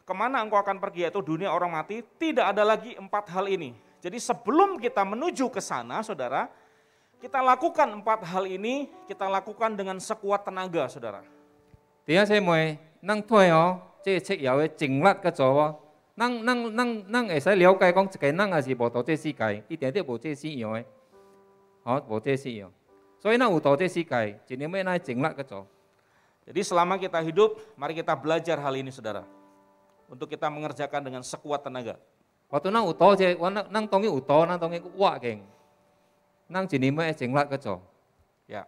kemana engkau akan pergi, yaitu dunia orang mati, tidak ada lagi 4 hal ini. Jadi sebelum kita menuju ke sana, saudara, kita lakukan 4 hal ini, kita lakukan dengan sekuat tenaga, saudara. 第一些妹，咱睇哦，这切摇的精力个做哦，咱会使了解讲，一个咱也是无到这世界，一定无这世样的，无这世样，所以咱有到这世界，一定要咱精力个做。 Jadi selama kita hidup, mari kita belajar hal ini, saudara. Untuk kita mengerjakan dengan sekuat tenaga. Waktu nang uto je, nang tongi uto, nang tongi kuat geng, nang jenima jenglat keco. Ya,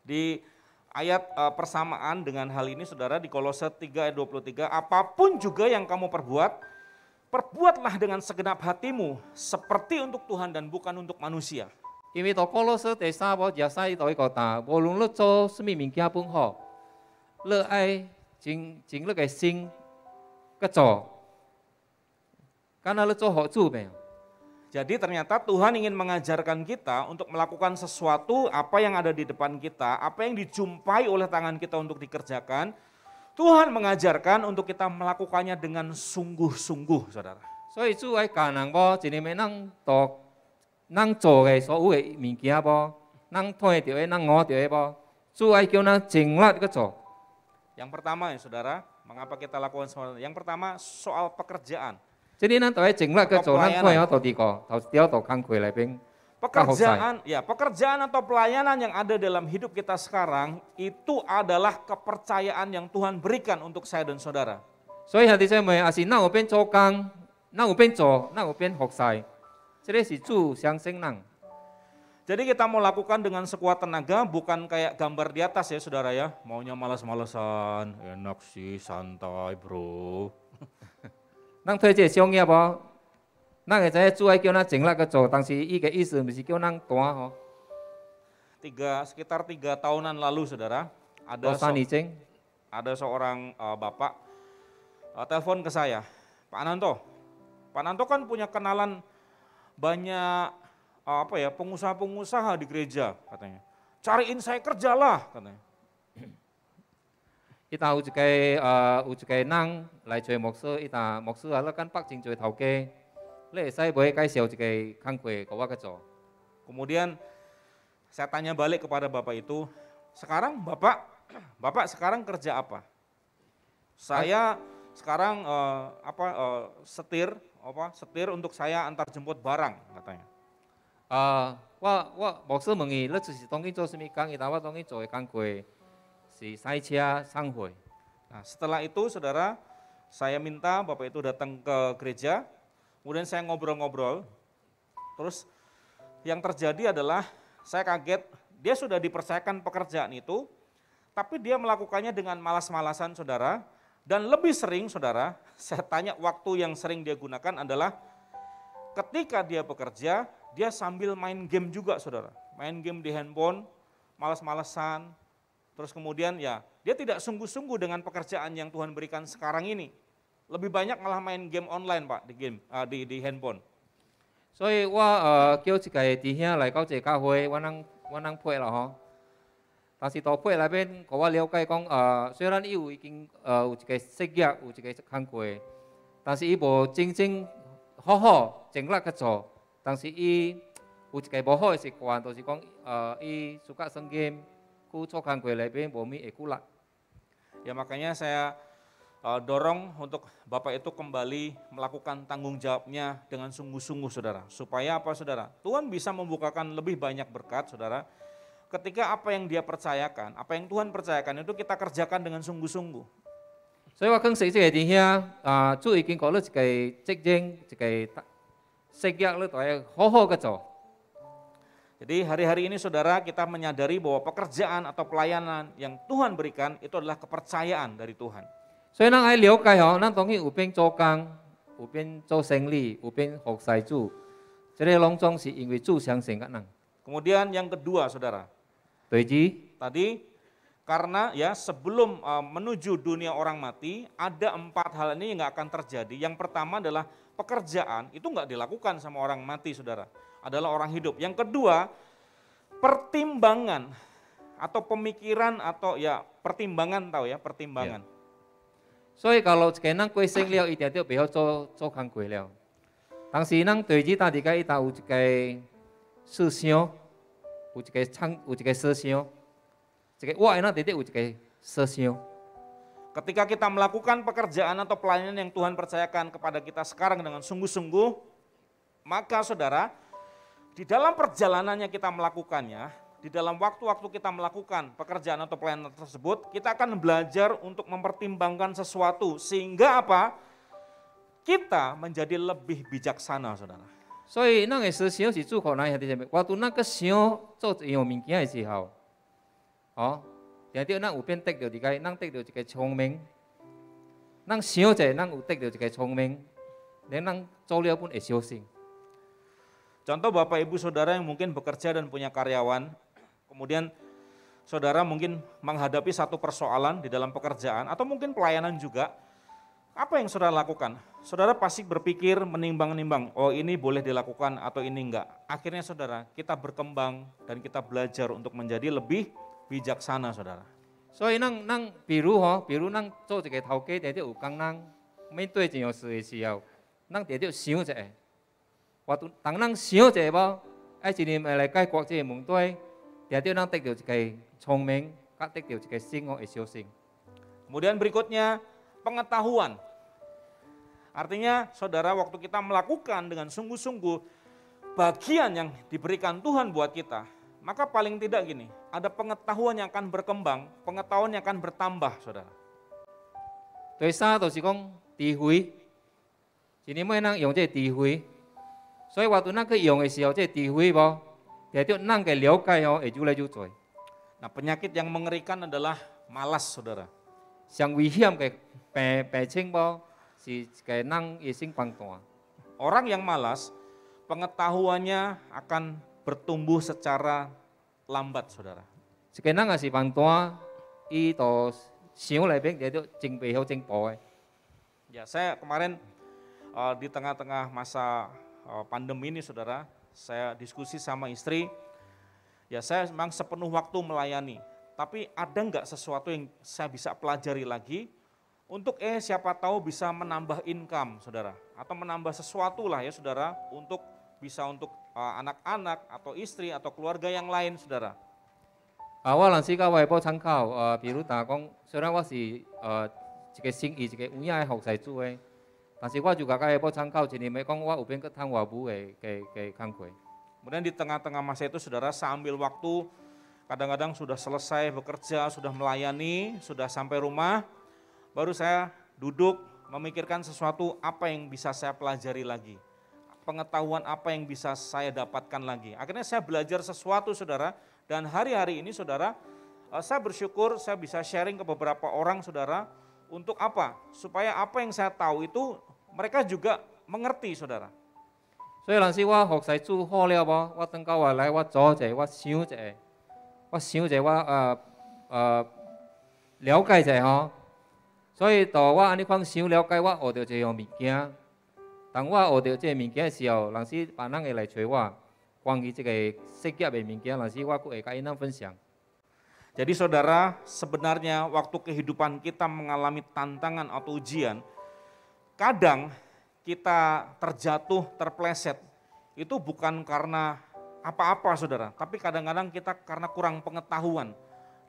di ayat persamaan dengan hal ini, saudara, di Kolose 3 ayat 23, apapun juga yang kamu perbuat, perbuatlah dengan segenap hatimu, seperti untuk Tuhan dan bukan untuk manusia. 因為到哥羅西第3章廿4到一個答，無論你做什麼物件本好，你愛盡你嘅心去做，karena你做好主咩？ Jadi ternyata Tuhan ingin mengajarkan kita untuk melakukan sesuatu apa yang ada di depan kita, apa yang dijumpai oleh tangan kita untuk dikerjakan. Tuhan mengajarkan untuk kita melakukannya dengan sungguh-sungguh, saudara. 所以主愛教人無，一年咪咱做嘅所有嘅物件無，咱睇到嘅，咱學到嘅無，主愛叫咱盡力去做。 Yang pertama ya saudara, mengapa kita lakukan semua? Yang pertama soal pekerjaan. Jadi nanti saya jenglat ke zonan kau yang tadi kau, dia tahu kan kau lebih. Pekerjaan, ya pekerjaan atau pelayanan yang ada dalam hidup kita sekarang itu adalah kepercayaan yang Tuhan berikan untuk saya dan saudara. 所以下啲姐妹，也是咱有邊做工，咱有邊做，咱有邊服侍，這個是主相信咱。 Jadi kita mau lakukan dengan sekuat tenaga, bukan kayak gambar di atas ya saudara ya. Maunya malas-malasan, enak sih, santai bro. 咱推這商業無，咱會知主愛叫咱盡力去做，但是伊個意思唔是叫咱單吼。Sekitar 3 tahunan lalu saudara, ada seorang bapak telepon ke saya, Pak Nanto kan punya kenalan banyak pengusaha-pengusaha di gereja katanya. Cariin saya kerjalah katanya. Ita有一個人來做牧師，ita 牧師啊，咱北京做頭家，你會使唔介紹一個工課給我去做？ Kemudian saya tanya balik kepada bapak itu, sekarang bapak sekarang kerja apa? Saya sekarang setir untuk saya antar jemput barang katanya. 我牧師問伊，你就是當去做什麼工？伊答我當去做嘅工課是洗車送貨。 Nah setelah itu saudara, saya minta bapak itu datang ke gereja, kemudian saya ngobrol-ngobrol, terus yang terjadi adalah saya kaget, dia sudah dipercayakan pekerjaan itu, tapi dia melakukannya dengan malas-malasan saudara, dan lebih sering saudara, saya tanya waktu yang sering dia gunakan adalah ketika dia bekerja, dia sambil main game juga saudara, main game di handphone, malas-malasan, terus kemudian ya dia tidak sungguh-sungguh dengan pekerjaan yang Tuhan berikan sekarang ini, lebih banyak malah main game online Pak, di handphone. 所以我叫一個弟兄來到這教會，我能配啦吼。但是到配內邊，給我了解講，雖然伊已經有一個事業，有一個工課，但是伊無真正好好盡力去做。但是伊有一個無好嘅習慣，就是講伊suka玩 game， ku做工課內邊無咪會顧力。 Ya makanya saya dorong untuk Bapak itu kembali melakukan tanggung jawabnya dengan sungguh-sungguh saudara. Supaya apa saudara? Tuhan bisa membukakan lebih banyak berkat saudara. Ketika apa yang dia percayakan, apa yang Tuhan percayakan itu kita kerjakan dengan sungguh-sungguh. 所以我講死這個弟兄主已經講咗一個職任，一個事業你都要好好嘅做。 Jadi hari-hari ini saudara kita menyadari bahwa pekerjaan atau pelayanan yang Tuhan berikan itu adalah kepercayaan dari Tuhan. 所以咱愛了解吼，咱當然有邊做工，有邊做生意，有邊服侍主，這個攏總是因為主相信咱。 Kemudian yang kedua saudara, tadi karena ya sebelum menuju dunia orang mati ada 4 hal ini yang nggak akan terjadi. Yang pertama adalah pekerjaan itu nggak dilakukan sama orang mati saudara, adalah orang hidup. Yang kedua pertimbangan atau pemikiran atau ya pertimbangan tahu ya pertimbangan. 所以kalau一個人過生了，一定要不要做工過了。當時咱對子大地界，它有一個思想，有一個思想，一個我enak titik有一個思想。Ketika kita melakukan pekerjaan atau pelayanan yang Tuhan percayakan kepada kita sekarang dengan sungguh-sungguh, maka saudara, di dalam perjalanannya kita melakukannya, di dalam waktu-waktu kita melakukan pekerjaan atau pelayanan tersebut, kita akan belajar untuk mempertimbangkan sesuatu sehingga apa? Kita menjadi lebih bijaksana, saudara. 所以咱的思想是主靠咱兄弟姐妹，我拄咱个想做一樣物件的時候，定定咱有變得到一個，咱得到一個聰明，咱想者咱有得到一個聰明，咱做了本會小心。 Contoh Bapak Ibu Saudara yang mungkin bekerja dan punya karyawan, kemudian saudara mungkin menghadapi satu persoalan di dalam pekerjaan atau mungkin pelayanan juga, apa yang saudara lakukan? Saudara pasti berpikir menimbang-nimbang, oh ini boleh dilakukan atau ini enggak. Akhirnya saudara, kita berkembang dan kita belajar untuk menjadi lebih bijaksana, saudara. 所以咱比如咱做一個頭家，定定有工人面對一樣事的時候，咱定定想一下。 當咱想一下無，愛一年來解決這個問題，定定咱得到一個聰明，甲得到一個醒悟的小心。 Kemudian berikutnya pengetahuan. Artinya saudara waktu kita melakukan dengan sungguh-sungguh bagian yang diberikan Tuhan buat kita, maka paling tidak gini, ada pengetahuan yang akan berkembang, pengetahuan yang akan bertambah, saudara. 第三就是講智慧，一年每人用這個智慧。 所以話對咱去用嘅時候，即係智慧無，定定咱嘅了解會越來越多。 Nah penyakit yang mengerikan adalah malas, saudara. 上危險嘅病症無，是一個咱嘅性放蕩。 Orang yang malas, pengetahuannya akan bertumbuh secara lambat, saudara. 一個咱也是放蕩，伊就想內邊定定真袂曉真步嘅。 Ya saya kemarin di tengah-tengah masa pandemi ini saudara, saya diskusi sama istri, ya saya memang sepenuh waktu melayani, tapi ada nggak sesuatu yang saya bisa pelajari lagi untuk siapa tahu bisa menambah income saudara, atau menambah sesuatu lah ya saudara, untuk bisa untuk anak-anak atau istri atau keluarga yang lain saudara. 我人時間我會補參考，比如打講，雖然我是一個心意一個有影嘅服侍主嘅。 但是我juga kayak buat sangkau jadi mereka我ubin ke tang wabu ke kangkui. Kemudian di tengah-tengah masa itu saudara saya ambil waktu, kadang-kadang sudah selesai bekerja, sudah melayani, sudah sampai rumah, baru saya duduk memikirkan sesuatu apa yang bisa saya pelajari lagi, pengetahuan apa yang bisa saya dapatkan lagi. Akhirnya saya belajar sesuatu saudara, dan hari-hari ini saudara, saya bersyukur saya bisa sharing ke beberapa orang saudara, untuk apa? Supaya apa yang saya tahu itu mereka juga mengerti, saudara. 所以有時我服侍主好了無，我等到我來我做者，我想者，了解者吼。所以到我安尼款想了解，我學到一樣物件。當我學到這個物件的時候，有時別人會來找我，關於這個細節的物件，有時我佫會甲因分享。 Jadi saudara, sebenarnya waktu kehidupan kita mengalami tantangan atau ujian, kadang kita terjatuh, terpleset, itu bukan karena apa-apa saudara, tapi kadang-kadang kita karena kurang pengetahuan.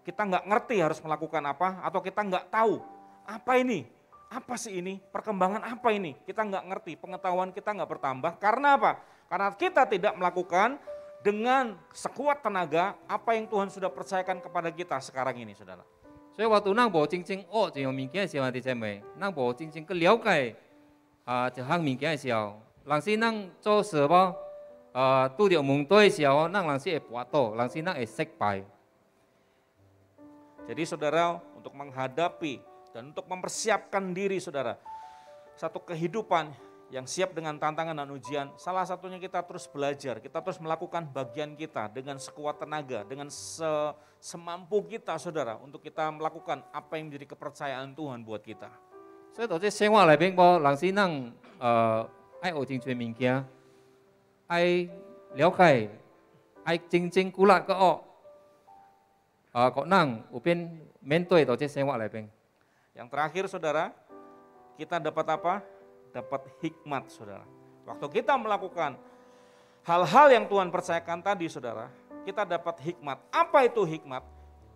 Kita nggak ngerti harus melakukan apa, atau kita nggak tahu, apa ini, apa sih ini, perkembangan apa ini, kita nggak ngerti, pengetahuan kita nggak bertambah, karena apa? Karena kita tidak melakukan dengan sekuat tenaga apa yang Tuhan sudah percayakan kepada kita sekarang ini, saudara. 所以我對咱無真正學一樣物件的時候，弟兄妹，咱無真正去了解一項物件的時候，有時咱做事無，拄着問題的時候，咱有時會跌倒，有時咱會失敗。 Jadi saudara, untuk menghadapi dan untuk mempersiapkan diri saudara, satu kehidupan yang siap dengan tantangan dan ujian, salah satunya kita terus belajar, kita terus melakukan bagian kita dengan sekuat tenaga, dengan semampu kita saudara, untuk kita melakukan apa yang menjadi kepercayaan Tuhan buat kita. 所以到這生活裏邊，無有時咱愛學真多物件，愛了解，愛真正鼓勵個學，個咱有邊面對到這生活裏邊。 Yang terakhir saudara, kita dapat apa? Dapat hikmat, saudara. Waktu kita melakukan hal-hal yang Tuhan percayakan tadi, saudara, kita dapat hikmat. Apa itu hikmat?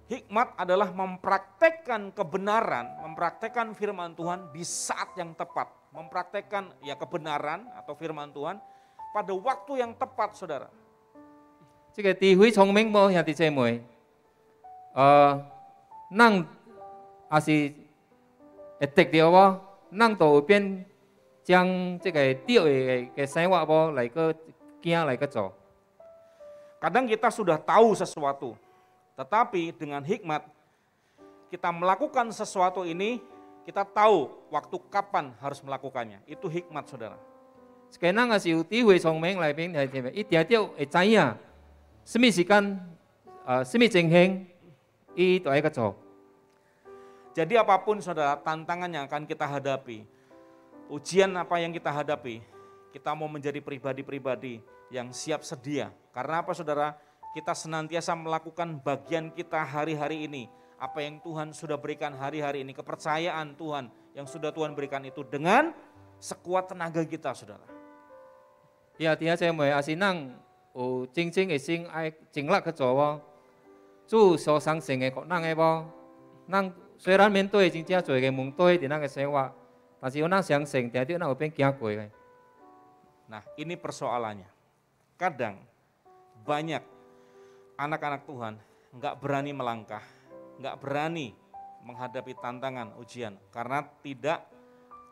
Hikmat adalah mempraktekkan kebenaran, mempraktekkan firman Tuhan di saat yang tepat. Mempraktekkan ya kebenaran atau firman Tuhan pada waktu yang tepat, saudara. 这个智慧聪明无兄弟姐妹，咱也是会得到无，咱都有变将这个对的生活无来个行来个做。 Kadang kita sudah tahu sesuatu, tetapi dengan hikmat kita melakukan sesuatu ini, kita tahu waktu kapan harus melakukannya. Itu hikmat, saudara. 这个咱也是有智慧聪明来面兄弟姐妹，一定要会知影。 什么时间，什么情形，伊都爱个做。 Jadi apapun saudara, tantangan yang akan kita hadapi, ujian apa yang kita hadapi, kita mau menjadi pribadi-pribadi yang siap sedia. Karena apa saudara? Kita senantiasa melakukan bagian kita hari-hari ini. Apa yang Tuhan sudah berikan hari-hari ini, kepercayaan Tuhan yang sudah Tuhan berikan itu dengan sekuat tenaga kita, saudara. Ya, dia saya mau asin nang 有真正的心爱尽力去做无，主所相信的咱的无，咱虽然面对真正多的问题伫咱的生活，但是咱相信，定定咱有变行过的。 Nah, ini persoalannya. Kadang banyak anak-anak Tuhan nggak berani melangkah, nggak berani menghadapi tantangan ujian karena tidak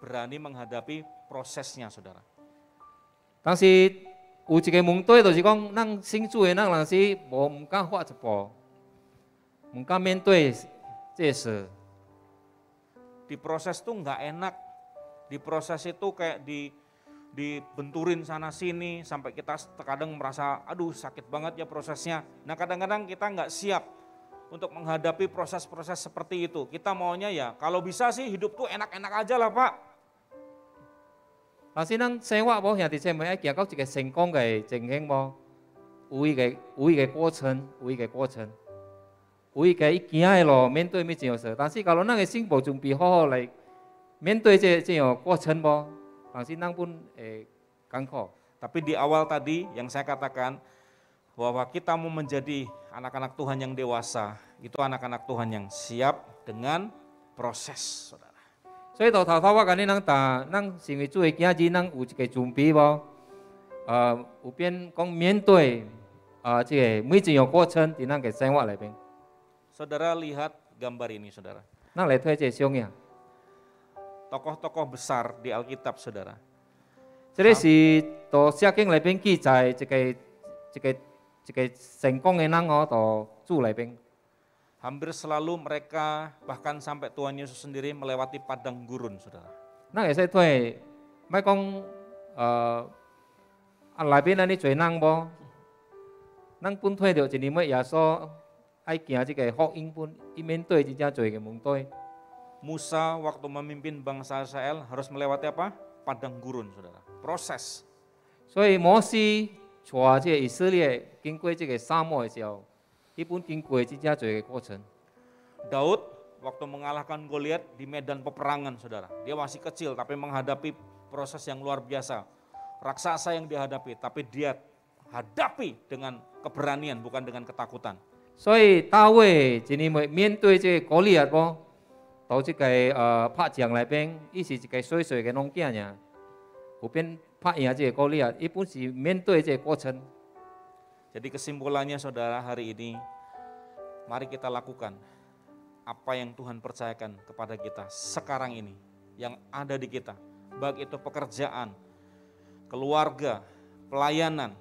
berani menghadapi prosesnya, saudara. 但是有一个问题，就是讲，咱信主的，咱若是唔敢跨一步，唔敢面对这事。 Di proses itu nggak enak, di proses itu kayak dibenturin sana sini sampai kita terkadang merasa, aduh sakit banget ya prosesnya. Nah kadang-kadang kita nggak siap untuk menghadapi proses-proses seperti itu. Kita maunya ya, kalau bisa sih hidup tuh enak-enak aja lah Pak. 但是咱生活无兄弟姐妹爱行到一个成功嘅情形无，有一个过程，有一个过程，有一个行嘅路，面对每一样事。但是假如咱嘅心无准备好好来面对这样过程无，但是咱pun艰苦。 Tapi di awal tadi yang saya katakan bahwa kita mau menjadi anak-anak Tuhan yang dewasa, itu anak-anak Tuhan yang siap dengan proses, saudara. 所以头我甲你咱成为主的囝仔，咱有一个准备无？有变讲面对这个每一样过程伫咱嘅生活里边。 Saudara lihat gambar ini, saudara. 咱来睇这相影。 Tokoh-tokoh besar di Alkitab, saudara. 这个是到圣经里边记载一个成功的人哦，到主里边。 Hampir selalu mereka bahkan sampai Tuhan Yesus sendiri melewati padang gurun, saudara. 咱会使睇，莫讲内边安尼侪人无，咱本睇到一年末耶稣爱行这个福音本，伊面对真正侪个问题。 Musa waktu memimpin bangsa Israel harus melewati apa? Padang gurun, saudara. Proses. 所以摩西带这个以色列经过这个沙漠的时候，伊本经过真正侪个过程。 Daud waktu mengalahkan Goliat di medan peperangan, saudara. Dia masih kecil tapi menghadapi proses yang luar biasa. Raksasa yang dihadapi, tapi dia hadapi dengan keberanian bukan dengan ketakutan. 所以大卫一年末面对这个歌利亚无，到这个拍仗内边，伊是一个小小的农囝尔，有变拍赢这个歌利亚，伊本是面对这个过程。 Jadi kesimpulannya saudara hari ini, mari kita lakukan apa yang Tuhan percayakan kepada kita sekarang ini, yang ada di kita. Baik itu pekerjaan, keluarga, pelayanan.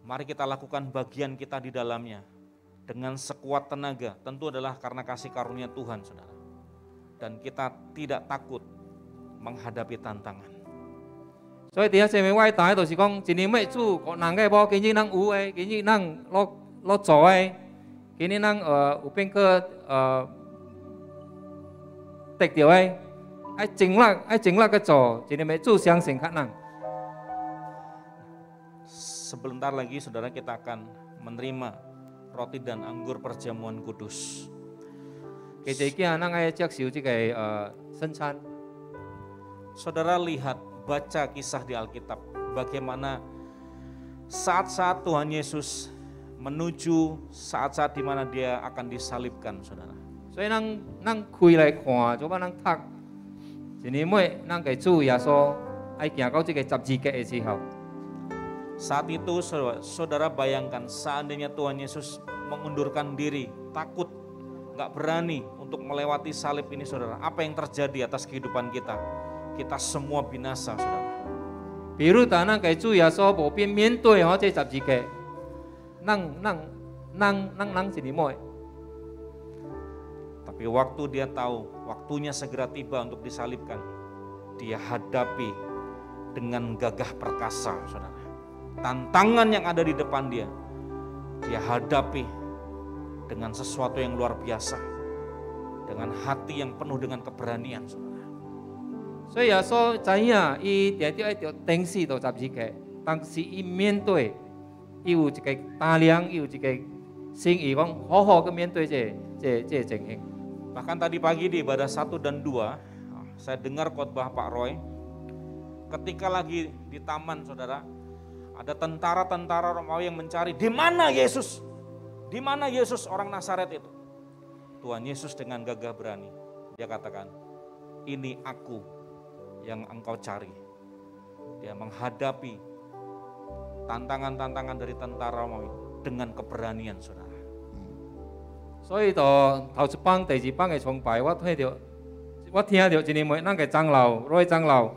Mari kita lakukan bagian kita di dalamnya dengan sekuat tenaga. Tentu adalah karena kasih karunia Tuhan, saudara. Dan kita tidak takut menghadapi tantangan. 所以第一姐妹，我的答案就是讲，一年末主各人个无，今日咱有诶，今日咱落做诶，今日咱有变个得着诶，爱尽力去做，一年末主相信较咱。 Sebentar lagi saudara kita akan menerima roti dan anggur perjamuan kudus. 其实囝咱爱接受这个圣餐。Saudara lihat, baca kisah di Alkitab, bagaimana saat-saat Tuhan Yesus menuju saat-saat di mana dia akan disalibkan, saudara. 所以咱开来看，做把咱读，一年尾咱给主耶稣爱行到这个十字架的时候。 Saat itu saudara bayangkan seandainya Tuhan Yesus mengundurkan diri, takut, nggak berani untuk melewati salib ini, saudara. Apa yang terjadi atas kehidupan kita? Kita semua binasa, saudara. 比如当咱给主耶稣无边面对这十字架，咱一年尾。 Tapi waktu dia tahu waktunya segera tiba untuk disalibkan, dia hadapi dengan gagah perkasa, saudara. Tantangan yang ada di depan dia hadapi dengan sesuatu yang luar biasa, dengan hati yang penuh dengan keberanian, saudara. 所以耶稣知影，伊定定爱着钉死到十字架，当时伊面对，伊有一个胆量，伊有一个心意，讲好好去面对这情形。 Bahkan tadi pagi di ibadah 1 dan 2, saya dengar khotbah Pak Roy, ketika lagi di taman, saudara, ada tentara-tentara Romawi yang mencari, di mana Yesus? Di mana Yesus orang Nazaret itu? Tuhan Yesus dengan gagah berani, dia katakan, ini aku yang engkau cari. Dia menghadapi tantangan-tantangan dari tentara Romawi dengan keberanian, saudara. 所以到头一帮、第二帮的崇拜，我听到一年尾，咱个长老、长老，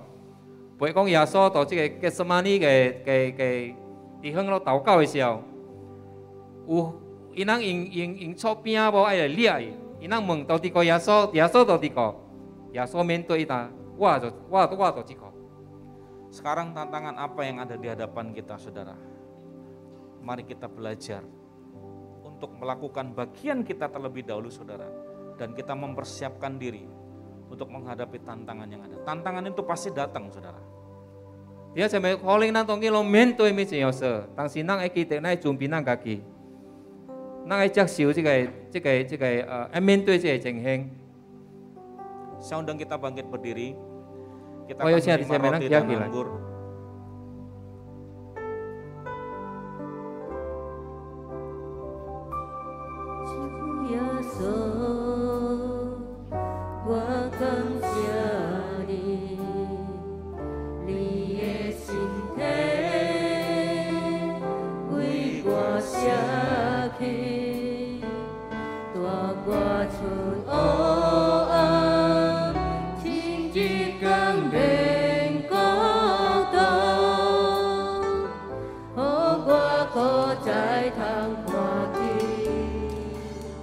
陪讲耶稣到这个getsemani嘅地方咯祷告的时候，有伊人用错饼无爱来掠伊，伊人问到底个耶稣到底个，耶稣面对他，我就这个。 Sekarang tantangan apa yang ada di hadapan kita, saudara? Mari kita belajar untuk melakukan bagian kita terlebih dahulu, saudara. Dan kita mempersiapkan diri untuk menghadapi tantangan yang ada. Tantangan itu pasti datang, saudara. Dia sampai calling nang tong lo mentoy mi sing yoso, tang sinang ai kita nai jumpi nang kaki. Nang ai jak siu这个面对这个情形。 Saya undang kita bangkit berdiri. Kita akan menerima roti dan anggur.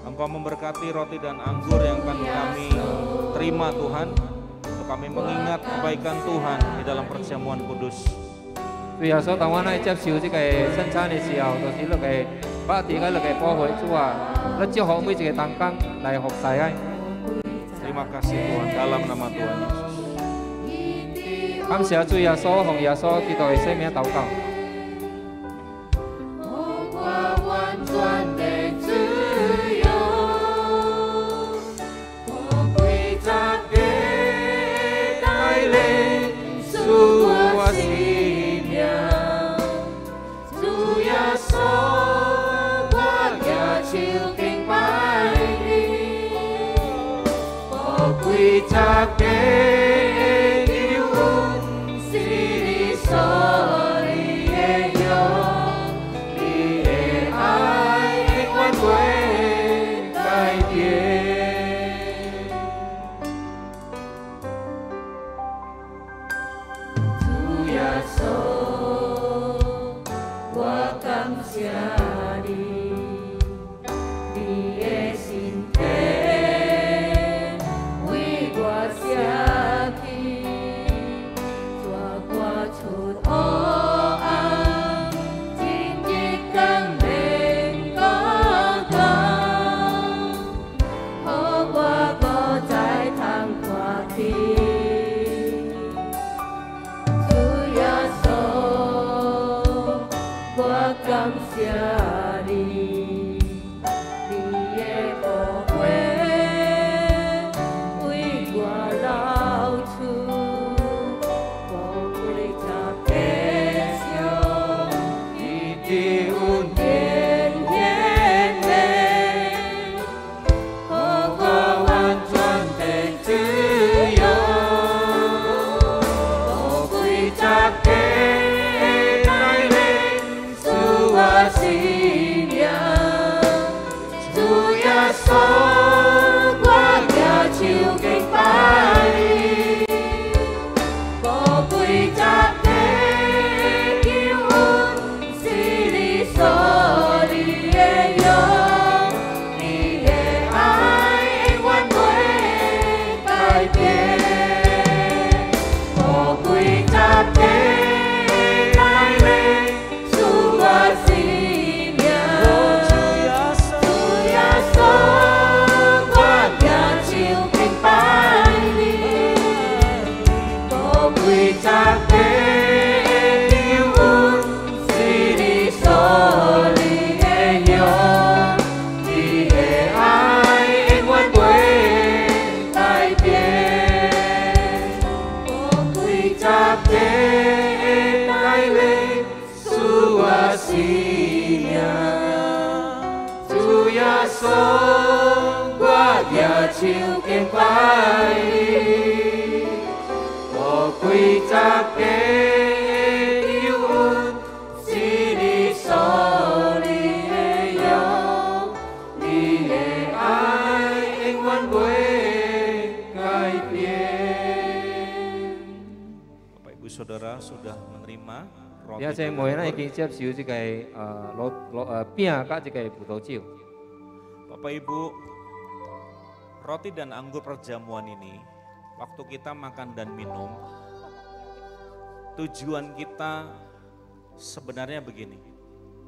Engkau memberkati roti dan anggur yang akan kami terima, Tuhan, untuk kami mengingat kebaikan Tuhan di dalam perjamuan kudus. 对耶稣当我来接受这个圣餐的时候，就是那个把地个那个保护主啊，那祝福每一个同工来服侍啊。 Terima kasih Tuhan dalam nama Tuhan Yesus. 感谢主耶稣，奉耶稣基督的圣名祷告。 为我写。số qua nhà chiều kinh bài có quy chắc thế yêu ơn si đi số đi e yo đi e ai anh quan quê cải biến có quy chắc thế lại lên su và si nhà su ya số qua nhà chiều kinh bài có quy chắc thế yêu ơn si đi số đi e yo đi e ai anh quan quê cải biến có quy chắc thế lại lên su và si nhà su ya số qua nhà chiều kinh bài có quy chắc thế yêu ơn si đi số đi e yo đi e ai anh quan quê cải biến. Bapak Ibu Saudara sudah menerima roti. 而且每人已經接受這個餅加這個葡萄酒。 Bapak Ibu, roti dan anggur perjamuan ini, waktu kita makan dan minum, tujuan kita sebenarnya begini.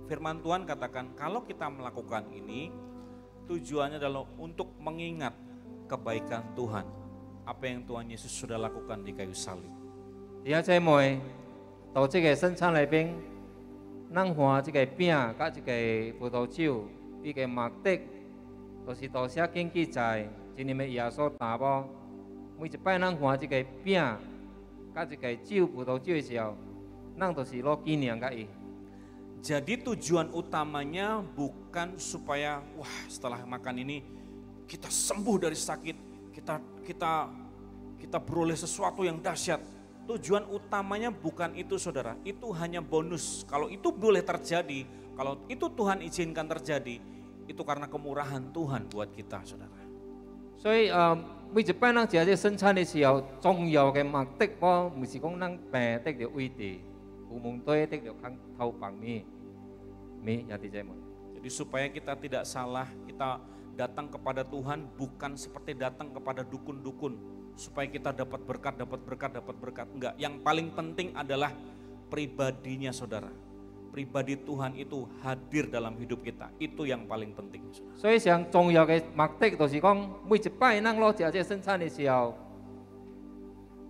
Firman Tuhan katakan kalau kita melakukan ini, tujuannya adalah untuk mengingat kebaikan Tuhan. Apa yang Tuhan Yesus sudah lakukan di kayu salib. 而且每到這個生產裏邊，咱換這個餅加這個葡萄酒，呢個目的就是到寫經記載，今年嘅耶穌打波，每一擺咱換這個餅加這個酒葡萄酒嘅時候，咱都是攞紀念嘅伊。 Jadi tujuan utamanya bukan supaya wah setelah makan ini kita sembuh dari sakit, kita beroleh sesuatu yang dahsyat. Tujuan utamanya bukan itu saudara, itu hanya bonus. Kalau itu boleh terjadi, kalau itu Tuhan izinkan terjadi, itu karena kemurahan Tuhan buat kita saudara. 所以每一擺咱食這生產嘅時候，重要嘅目的，我唔是講咱病得着胃地，有問題得着空頭房面，ya弟兄們。 Jadi supaya kita tidak salah, kita datang kepada Tuhan bukan seperti datang kepada dukun-dukun. Supaya kita dapat berkat. Enggak, yang paling penting adalah pribadinya saudara. Pribadi Tuhan itu hadir dalam hidup kita, itu yang paling penting saudara. 所以上重要嘅目的就是講，每一擺咱攞食這生產嘅時候，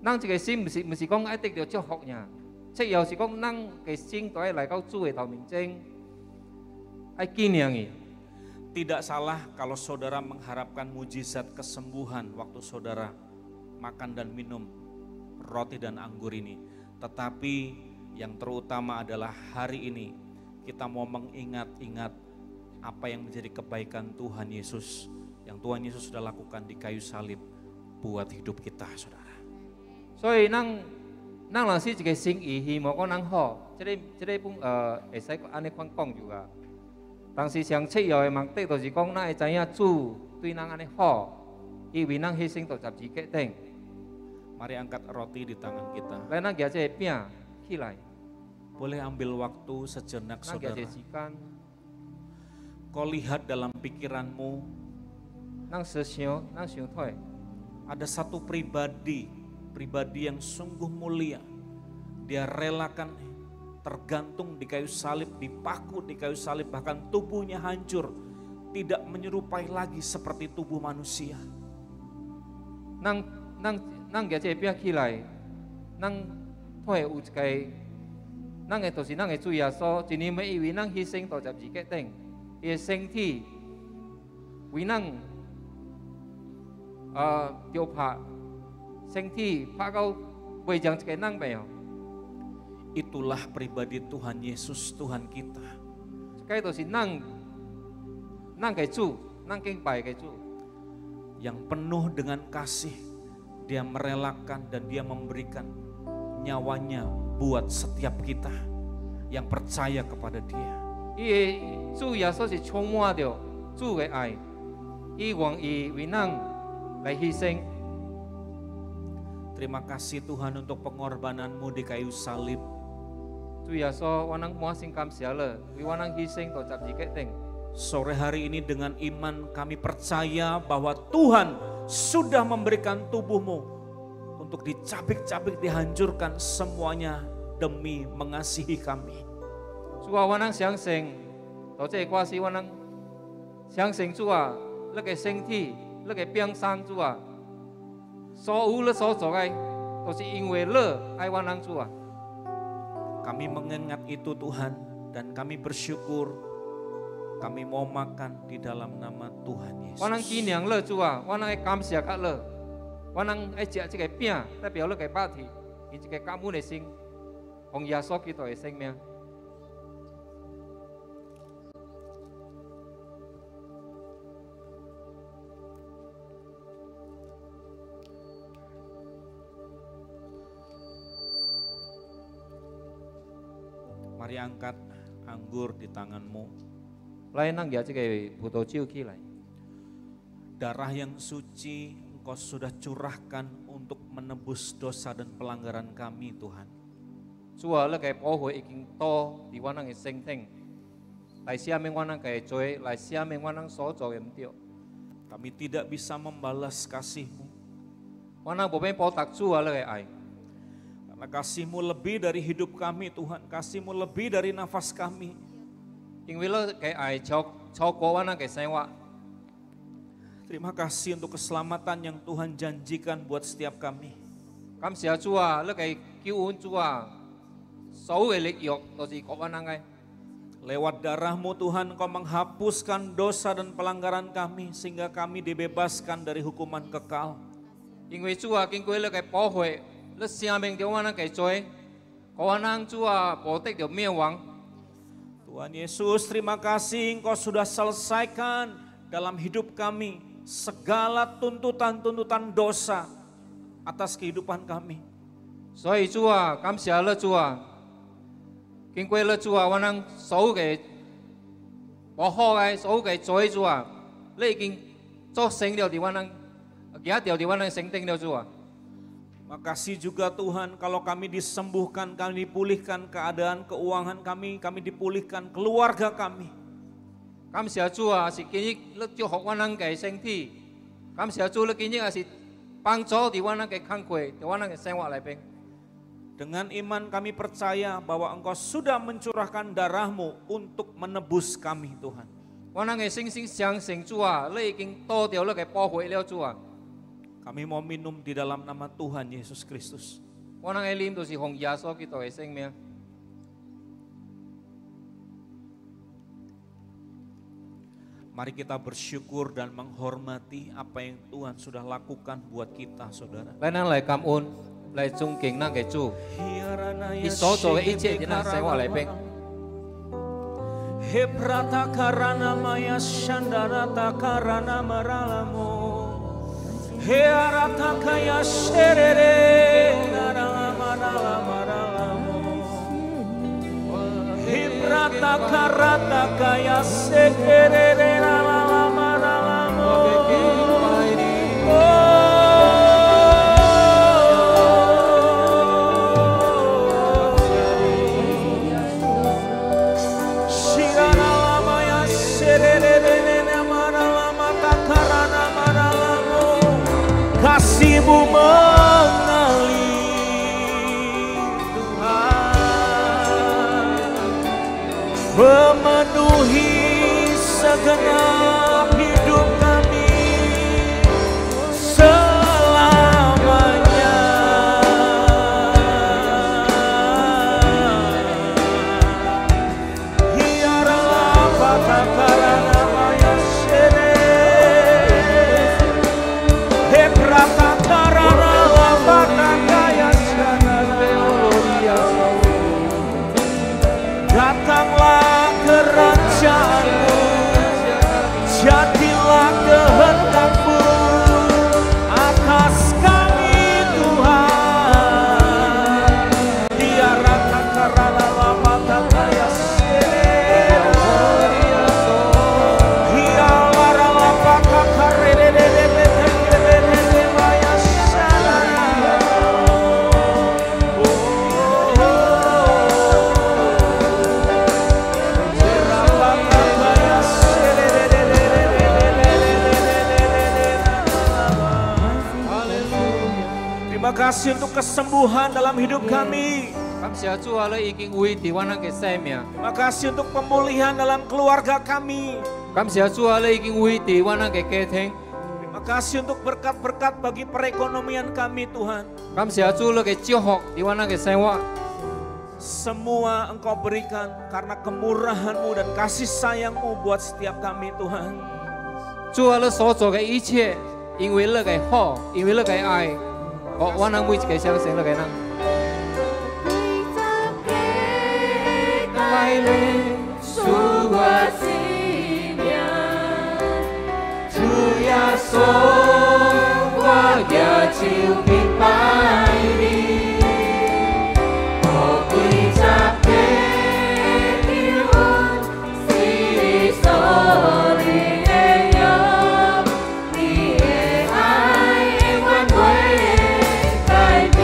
咱這個心唔是講愛得到祝福呀，主要是講咱嘅心都要來到主嘅頭面前，愛紀念伊。 Tidak salah kalau saudara mengharapkan mujizat kesembuhan waktu saudara makan dan minum roti dan anggur ini. Tetapi yang terutama adalah hari ini kita mau mengingat-ingat apa yang menjadi kebaikan Tuhan Yesus. Yang Tuhan Yesus sudah lakukan di kayu salib buat hidup kita saudara. 所以咱若是一個心意，希望講咱好，這個會使安尼款講就啊。但是上次要嘅目的就是講，咱會知影主對咱安尼好，因為咱犧牲到十字架頂。 Mari angkat roti di tangan kita. 來，咱舉這個餅起來。 Boleh ambil waktu sejenak咱舉這 saudara. 時間， Kau lihat dalam pikiranmu 咱想退。 ada satu pribadi yang sungguh mulia. Dia relakan tergantung di kayu salib, dipaku di kayu salib, bahkan tubuhnya hancur, tidak menyerupai lagi seperti tubuh manusia. 咱舉這個餅起來，咱退有一個，咱嘅就是咱嘅主耶穌，一年每因為咱犧牲到十字架頂，伊嘅身體為咱著拍，身體拍到未將一個人病。 Itulah pribadi Tuhan Yesus, Tuhan kita. 這個就是咱嘅主，咱敬拜嘅主。 Yang penuh dengan kasih, dia merelakan dan dia memberikan nyawanya buat setiap kita yang percaya kepada dia. 伊嘅主耶穌是充滿着主嘅愛，伊愿意为咱来牺牲。 Terima kasih Tuhan untuk pengorbananmu di kayu salib. 主耶稣，我能满心感谢了，为我能牺牲到十字架顶。 Sore hari ini dengan iman kami percaya bahwa Tuhan sudah memberikan tubuhmu untuk dicabik-cabik, dihancurkan semuanya demi mengasihi kami. 主啊，我能相信，到这个关系我能相信主啊，那个身体，那个病伤主啊，所有的所做的，都是因为你爱我能主啊。 Kami mengingat itu Tuhan dan kami bersyukur. Kami mau makan di dalam nama Tuhan Yesus. 我能纪念你主啊，我能感谢你，我能爱食这个饼，代表你的肉体，以这个感恩的心，奉耶稣基督的生命。 Mari angkat anggur di tanganmu. 来，咱拿这个葡萄酒起来。 Darah yang suci Engkau sudah curahkan untuk menebus dosa dan pelanggaran kami Tuhan. 主啊，你嘅保護已經多喺我哋嘅身體，來赦免我哋嘅罪，來赦免我哋所做嘅唔對。 Kami tidak bisa membalas kasih-Mu. 我哋冇辦法報答主啊，你嘅愛。 Karena kasih-Mu lebih dari hidup kami Tuhan, kasih-Mu lebih dari nafas kami. 因為你嘅愛超過我哋嘅生活。 Terima kasih untuk keselamatan yang Tuhan janjikan buat setiap kami. 感謝主啊，你嘅救恩主啊，所有嘅力量都是給我哋嘅。 Lewat darah-Mu Tuhan Engkau menghapuskan dosa dan pelanggaran kami sehingga kami dibebaskan dari hukuman kekal. 因為主啊，經過你嘅保護，你赦免咗我哋嘅罪，我哋主啊，保得咗滅亡。 Tuhan Yesus, terima kasih Engkau sudah selesaikan dalam hidup kami segala tuntutan-tuntutan dosa atas kehidupan kami. 所以主啊，感謝你主啊，經過你主啊，我哋所有嘅保護嘅所有嘅罪主啊，你已經作成了喺我哋，記掉喺我哋聖經了主啊。 Makasih juga Tuhan kalau kami disembuhkan, kami dipulihkan keadaan keuangan kami dipulihkan keluarga kami. 感謝主啊，是今日你祝福我哋嘅身體，感謝主你今日也是幫助喺我哋嘅工作，喺我哋嘅生活裏邊。 Dengan iman kami percaya bahwa Engkau sudah mencurahkan darah-Mu untuk menebus kami Tuhan. 我哋嘅信心相信主啊，你已經多掉你嘅保護了主啊。 Kami mau minum di dalam nama Tuhan Yesus Kristus. 我哋嘅啉都是奉耶穌基督嘅生命。 Mari kita bersyukur dan menghormati apa yang Tuhan sudah lakukan buat kita, saudara. 嚟，咱嚟感恩，嚟尊敬咱嘅主，你所做嘅一切喺咱生活裏邊。 Hebrata karana maya shandarata karana maralamo. Hearata kaya sherere narala marala maralamo. Hebrata karata kaya sekerere narala maralamo. Kasih-Mu mengalir Tuhan, memenuhi segenap hidup kami selamanya. Hiaralah patakarana maya shere. Hebrata karana lapata kaya shanara. Datanglah kerajaan-Mu, kasih untuk kesembuhan dalam hidup kami. 感謝主啊，你已經為伫我哋嘅生命。 Terima kasih untuk pemulihan dalam keluarga kami. 感謝主啊，你已經為伫我哋嘅家庭。 Terima kasih untuk berkat-berkat bagi perekonomian kami Tuhan. 感謝主你嘅祝福伫我哋嘅生活。 Semua Engkau berikan karena kemurahan-Mu dan kasih sayang-Mu buat setiap kami Tuhan. 主啊，你所做嘅一切，因為你嘅好，因為你嘅愛，我哋每一個相信你嘅人。 帶領屬我生命，主耶穌，我也就明白你，我歸家給你我心所裡的有，你的愛永遠不會改變。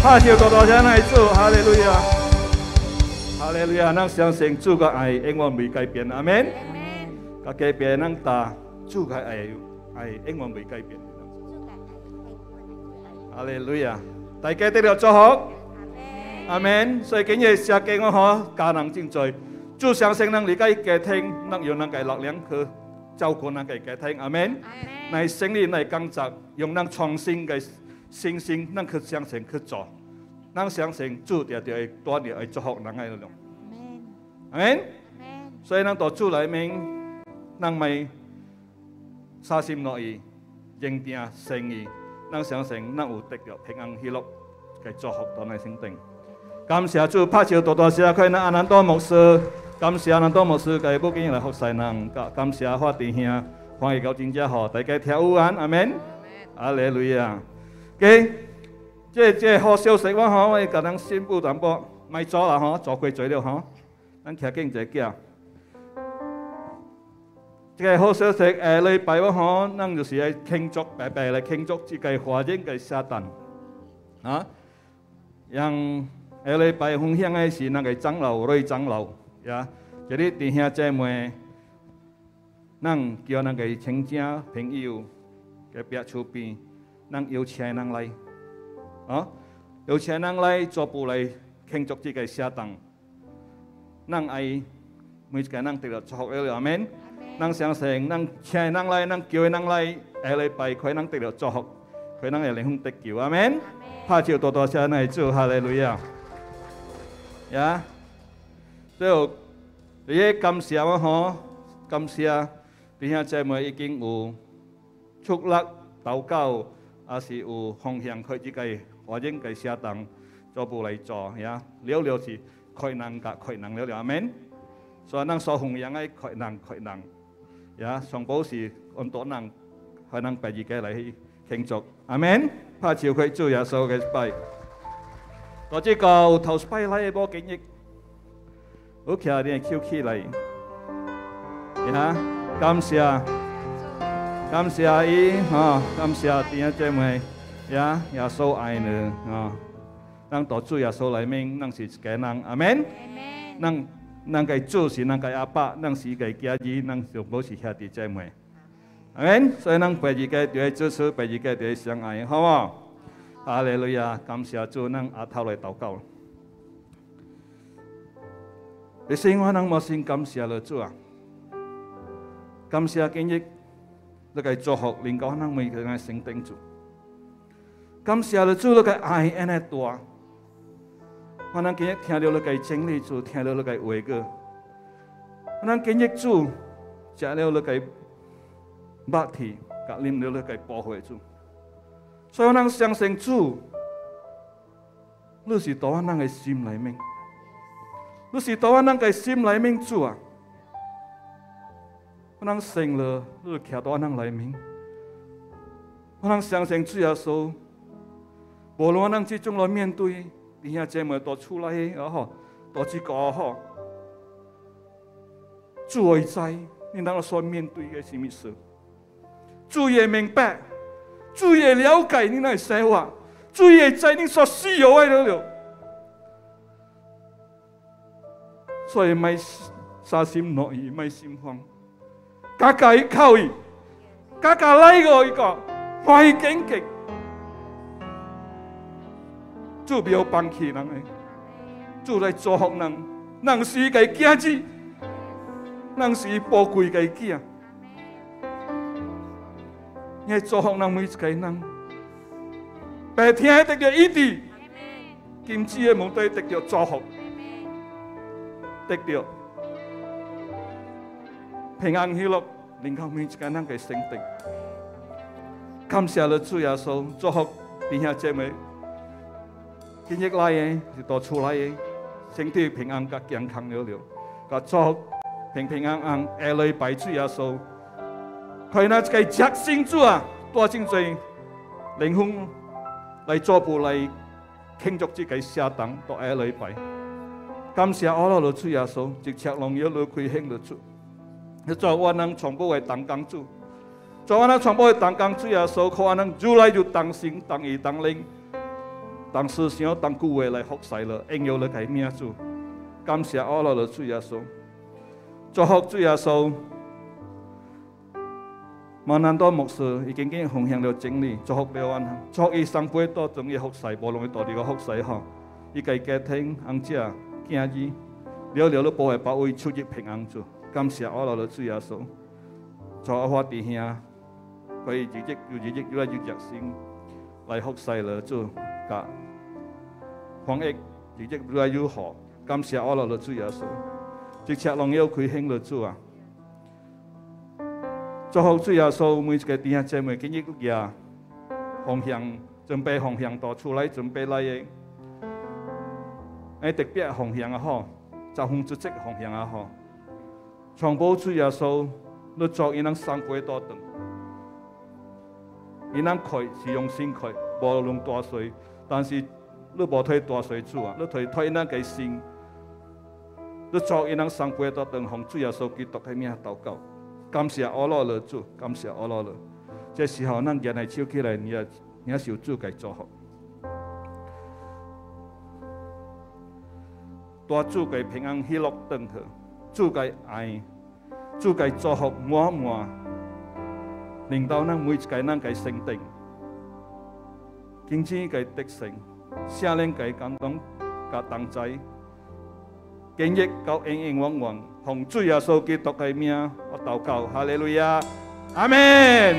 拍手大大聲來主，哈利路亞，哈利路亞，咱相信主嘅愛永遠未改變，阿門。甲隔壁咱打主嘅愛永遠未改變。哈利路亞，大家得到祝福，阿門。所以今日社經我嗬家人真多，主相信咱離開家庭，咱用咱嘅力量去照顧咱嘅家庭，阿門。嚟勝利嚟工作，用咱創新嘅信心，咱去相信去做。 咱相信主定會帶嚟祝福人嘅嗰種，阿門。所以咱到主裏面，咱咪三心兩意，認定誠意，咱相信咱有得到平安喜樂嘅祝福到咱身頂。感謝主，拍手大大聲，看咱阿南多牧師，感謝阿南多牧師嘅母親來服侍人，感謝法弟兄，歡迎到真正好，大家跳舞安，阿門。哈利路亞。嘅。 這好消息我嗬，我甲咱宣布淡薄，咪做啦嗬，做過做了嗬，咱徛緊一個腳。這個好消息禮拜我嗬，咱就是來慶祝，白白來慶祝這個華人嘅聖誕，啊，讓禮拜分享嘅是那個長老、雷長老，呀，這裡弟兄姐妹，咱叫那個親戚朋友嘅別處邊，咱邀請人來。 啊，有請人來做步來慶祝這個聖誕，咱愛每一個人得到祝福了，阿門。咱相信，咱請人來，咱叫人來，下禮拜可能得到祝福，可能會靈魂得救，阿門。拍手大大聲來祝哈利路亞。呀，最後，你感謝我嗬，感謝弟兄姐妹已經有出力禱告，也是有方向去這個。 華人嘅聖誕做步來做呀，了了是困難甲困難了了，阿門。所以咱所弘揚嘅困難，呀，上寶是按多人，可能拜自己嚟慶祝，阿門。拍照佢主耶穌嘅拜，多謝個頭拜嚟波經歷，好企啲翹起嚟，呀，感謝伊，感謝弟兄姊妹，呀，耶穌愛你，讓到主耶穌嚟明，讓是個人，阿門。讓個主是讓個阿爸，讓是個家兒，讓上寶是兄弟姊妹。阿門，所以咱彼此間就要支持，彼此間就要相愛，好冇？哈利路亞，感謝主，咱阿頭來禱告。你生活咱冇先感謝了主啊，感謝今日你個祝福，令到咱每個人生定住。感謝了主，你個愛安尼大，我咱今日聽到你個真理主，聽到你個話語，我咱今日主食了你個肉體，甲啉了你個保護主，所以我咱相信主，你是到咱個心裡面，你是到咱個心裡面主啊，我咱信了，你徛到咱裡面，我咱相信主耶穌，無論咱這種來面對，弟兄姊妹都出來也好，都這個也好，主會知你當所面對嘅是什麼事。主也明白，主也了解你那生活，主也知你所需要的了。所以咪殺心樂意，咪心慌，家家依靠伊，家家來個一個歡喜敬敬。主不要放棄人嘅，主來祝福人，人是伊個囝子，人是伊寶貴個囝。你祝福人每一個人，白天得到醫治，今次嘅目的得到祝福，得到平安喜樂，令到每一個人嘅生命。感謝了主耶穌，祝福弟兄姐妹，今日來嘅是到出來嘅，身體平安甲健康了了，甲祝福平平安安，下來拜主耶穌。佢那個執行主啊，多真濟靈魂來做步來慶祝這個下當，到下禮拜。感謝我老主耶穌，直接榮耀你開興了主。你做我能傳播嘅當講主，做我能傳播嘅當講主耶穌，靠我能如來就當心、當義、當靈、當思想、當故話來服侍了，應有你個名主。感謝我老主耶穌，祝福主耶穌。萬難多牧師已經奉獻了真理，祝福了我們，祝福伊上輩多種嘅服侍，無論佢到底個服侍吼，伊個家庭、翁姐、囝兒，了了都保護保衛出入平安主。感謝我老主耶穌，祝我弟兄可以日日越來越熱心來服侍了主，甲防疫日日越來越好。感謝我老主耶穌，直接榮耀開興了主啊！祝福主耶穌每一個弟兄姐妹今日也方向準備方向到出來準備來嘅，特別方向也好，集風組織方向也好，傳播主耶穌，你做伊能上輩多長，伊能開是用心開，無論大水，但是你無推大水主啊，你推那個心，你做伊能上輩多長，奉主耶穌基督嘅名禱告。感謝我老了主，感謝我老了。這時候，咱人嚟手起來，你也受主嘅祝福。大主嘅平安喜樂等候，主嘅愛，主嘅祝福滿滿，令到咱每一個人嘅生定，經濟嘅得勝，聖靈嘅感動甲同在。今日到永永遠遠，奉主耶穌基督嘅名，我禱告，哈利路亞，阿門。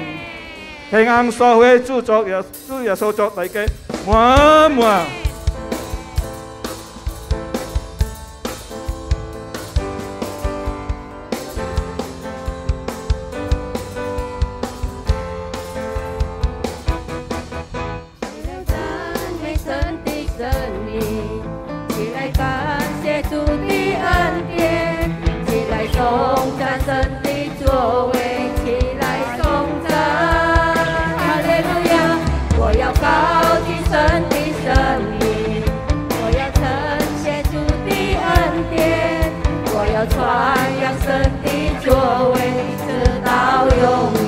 平安所會主作耶穌作大家，滿滿。主的恩典，起来颂赞神的作为。传扬神的作为，直到永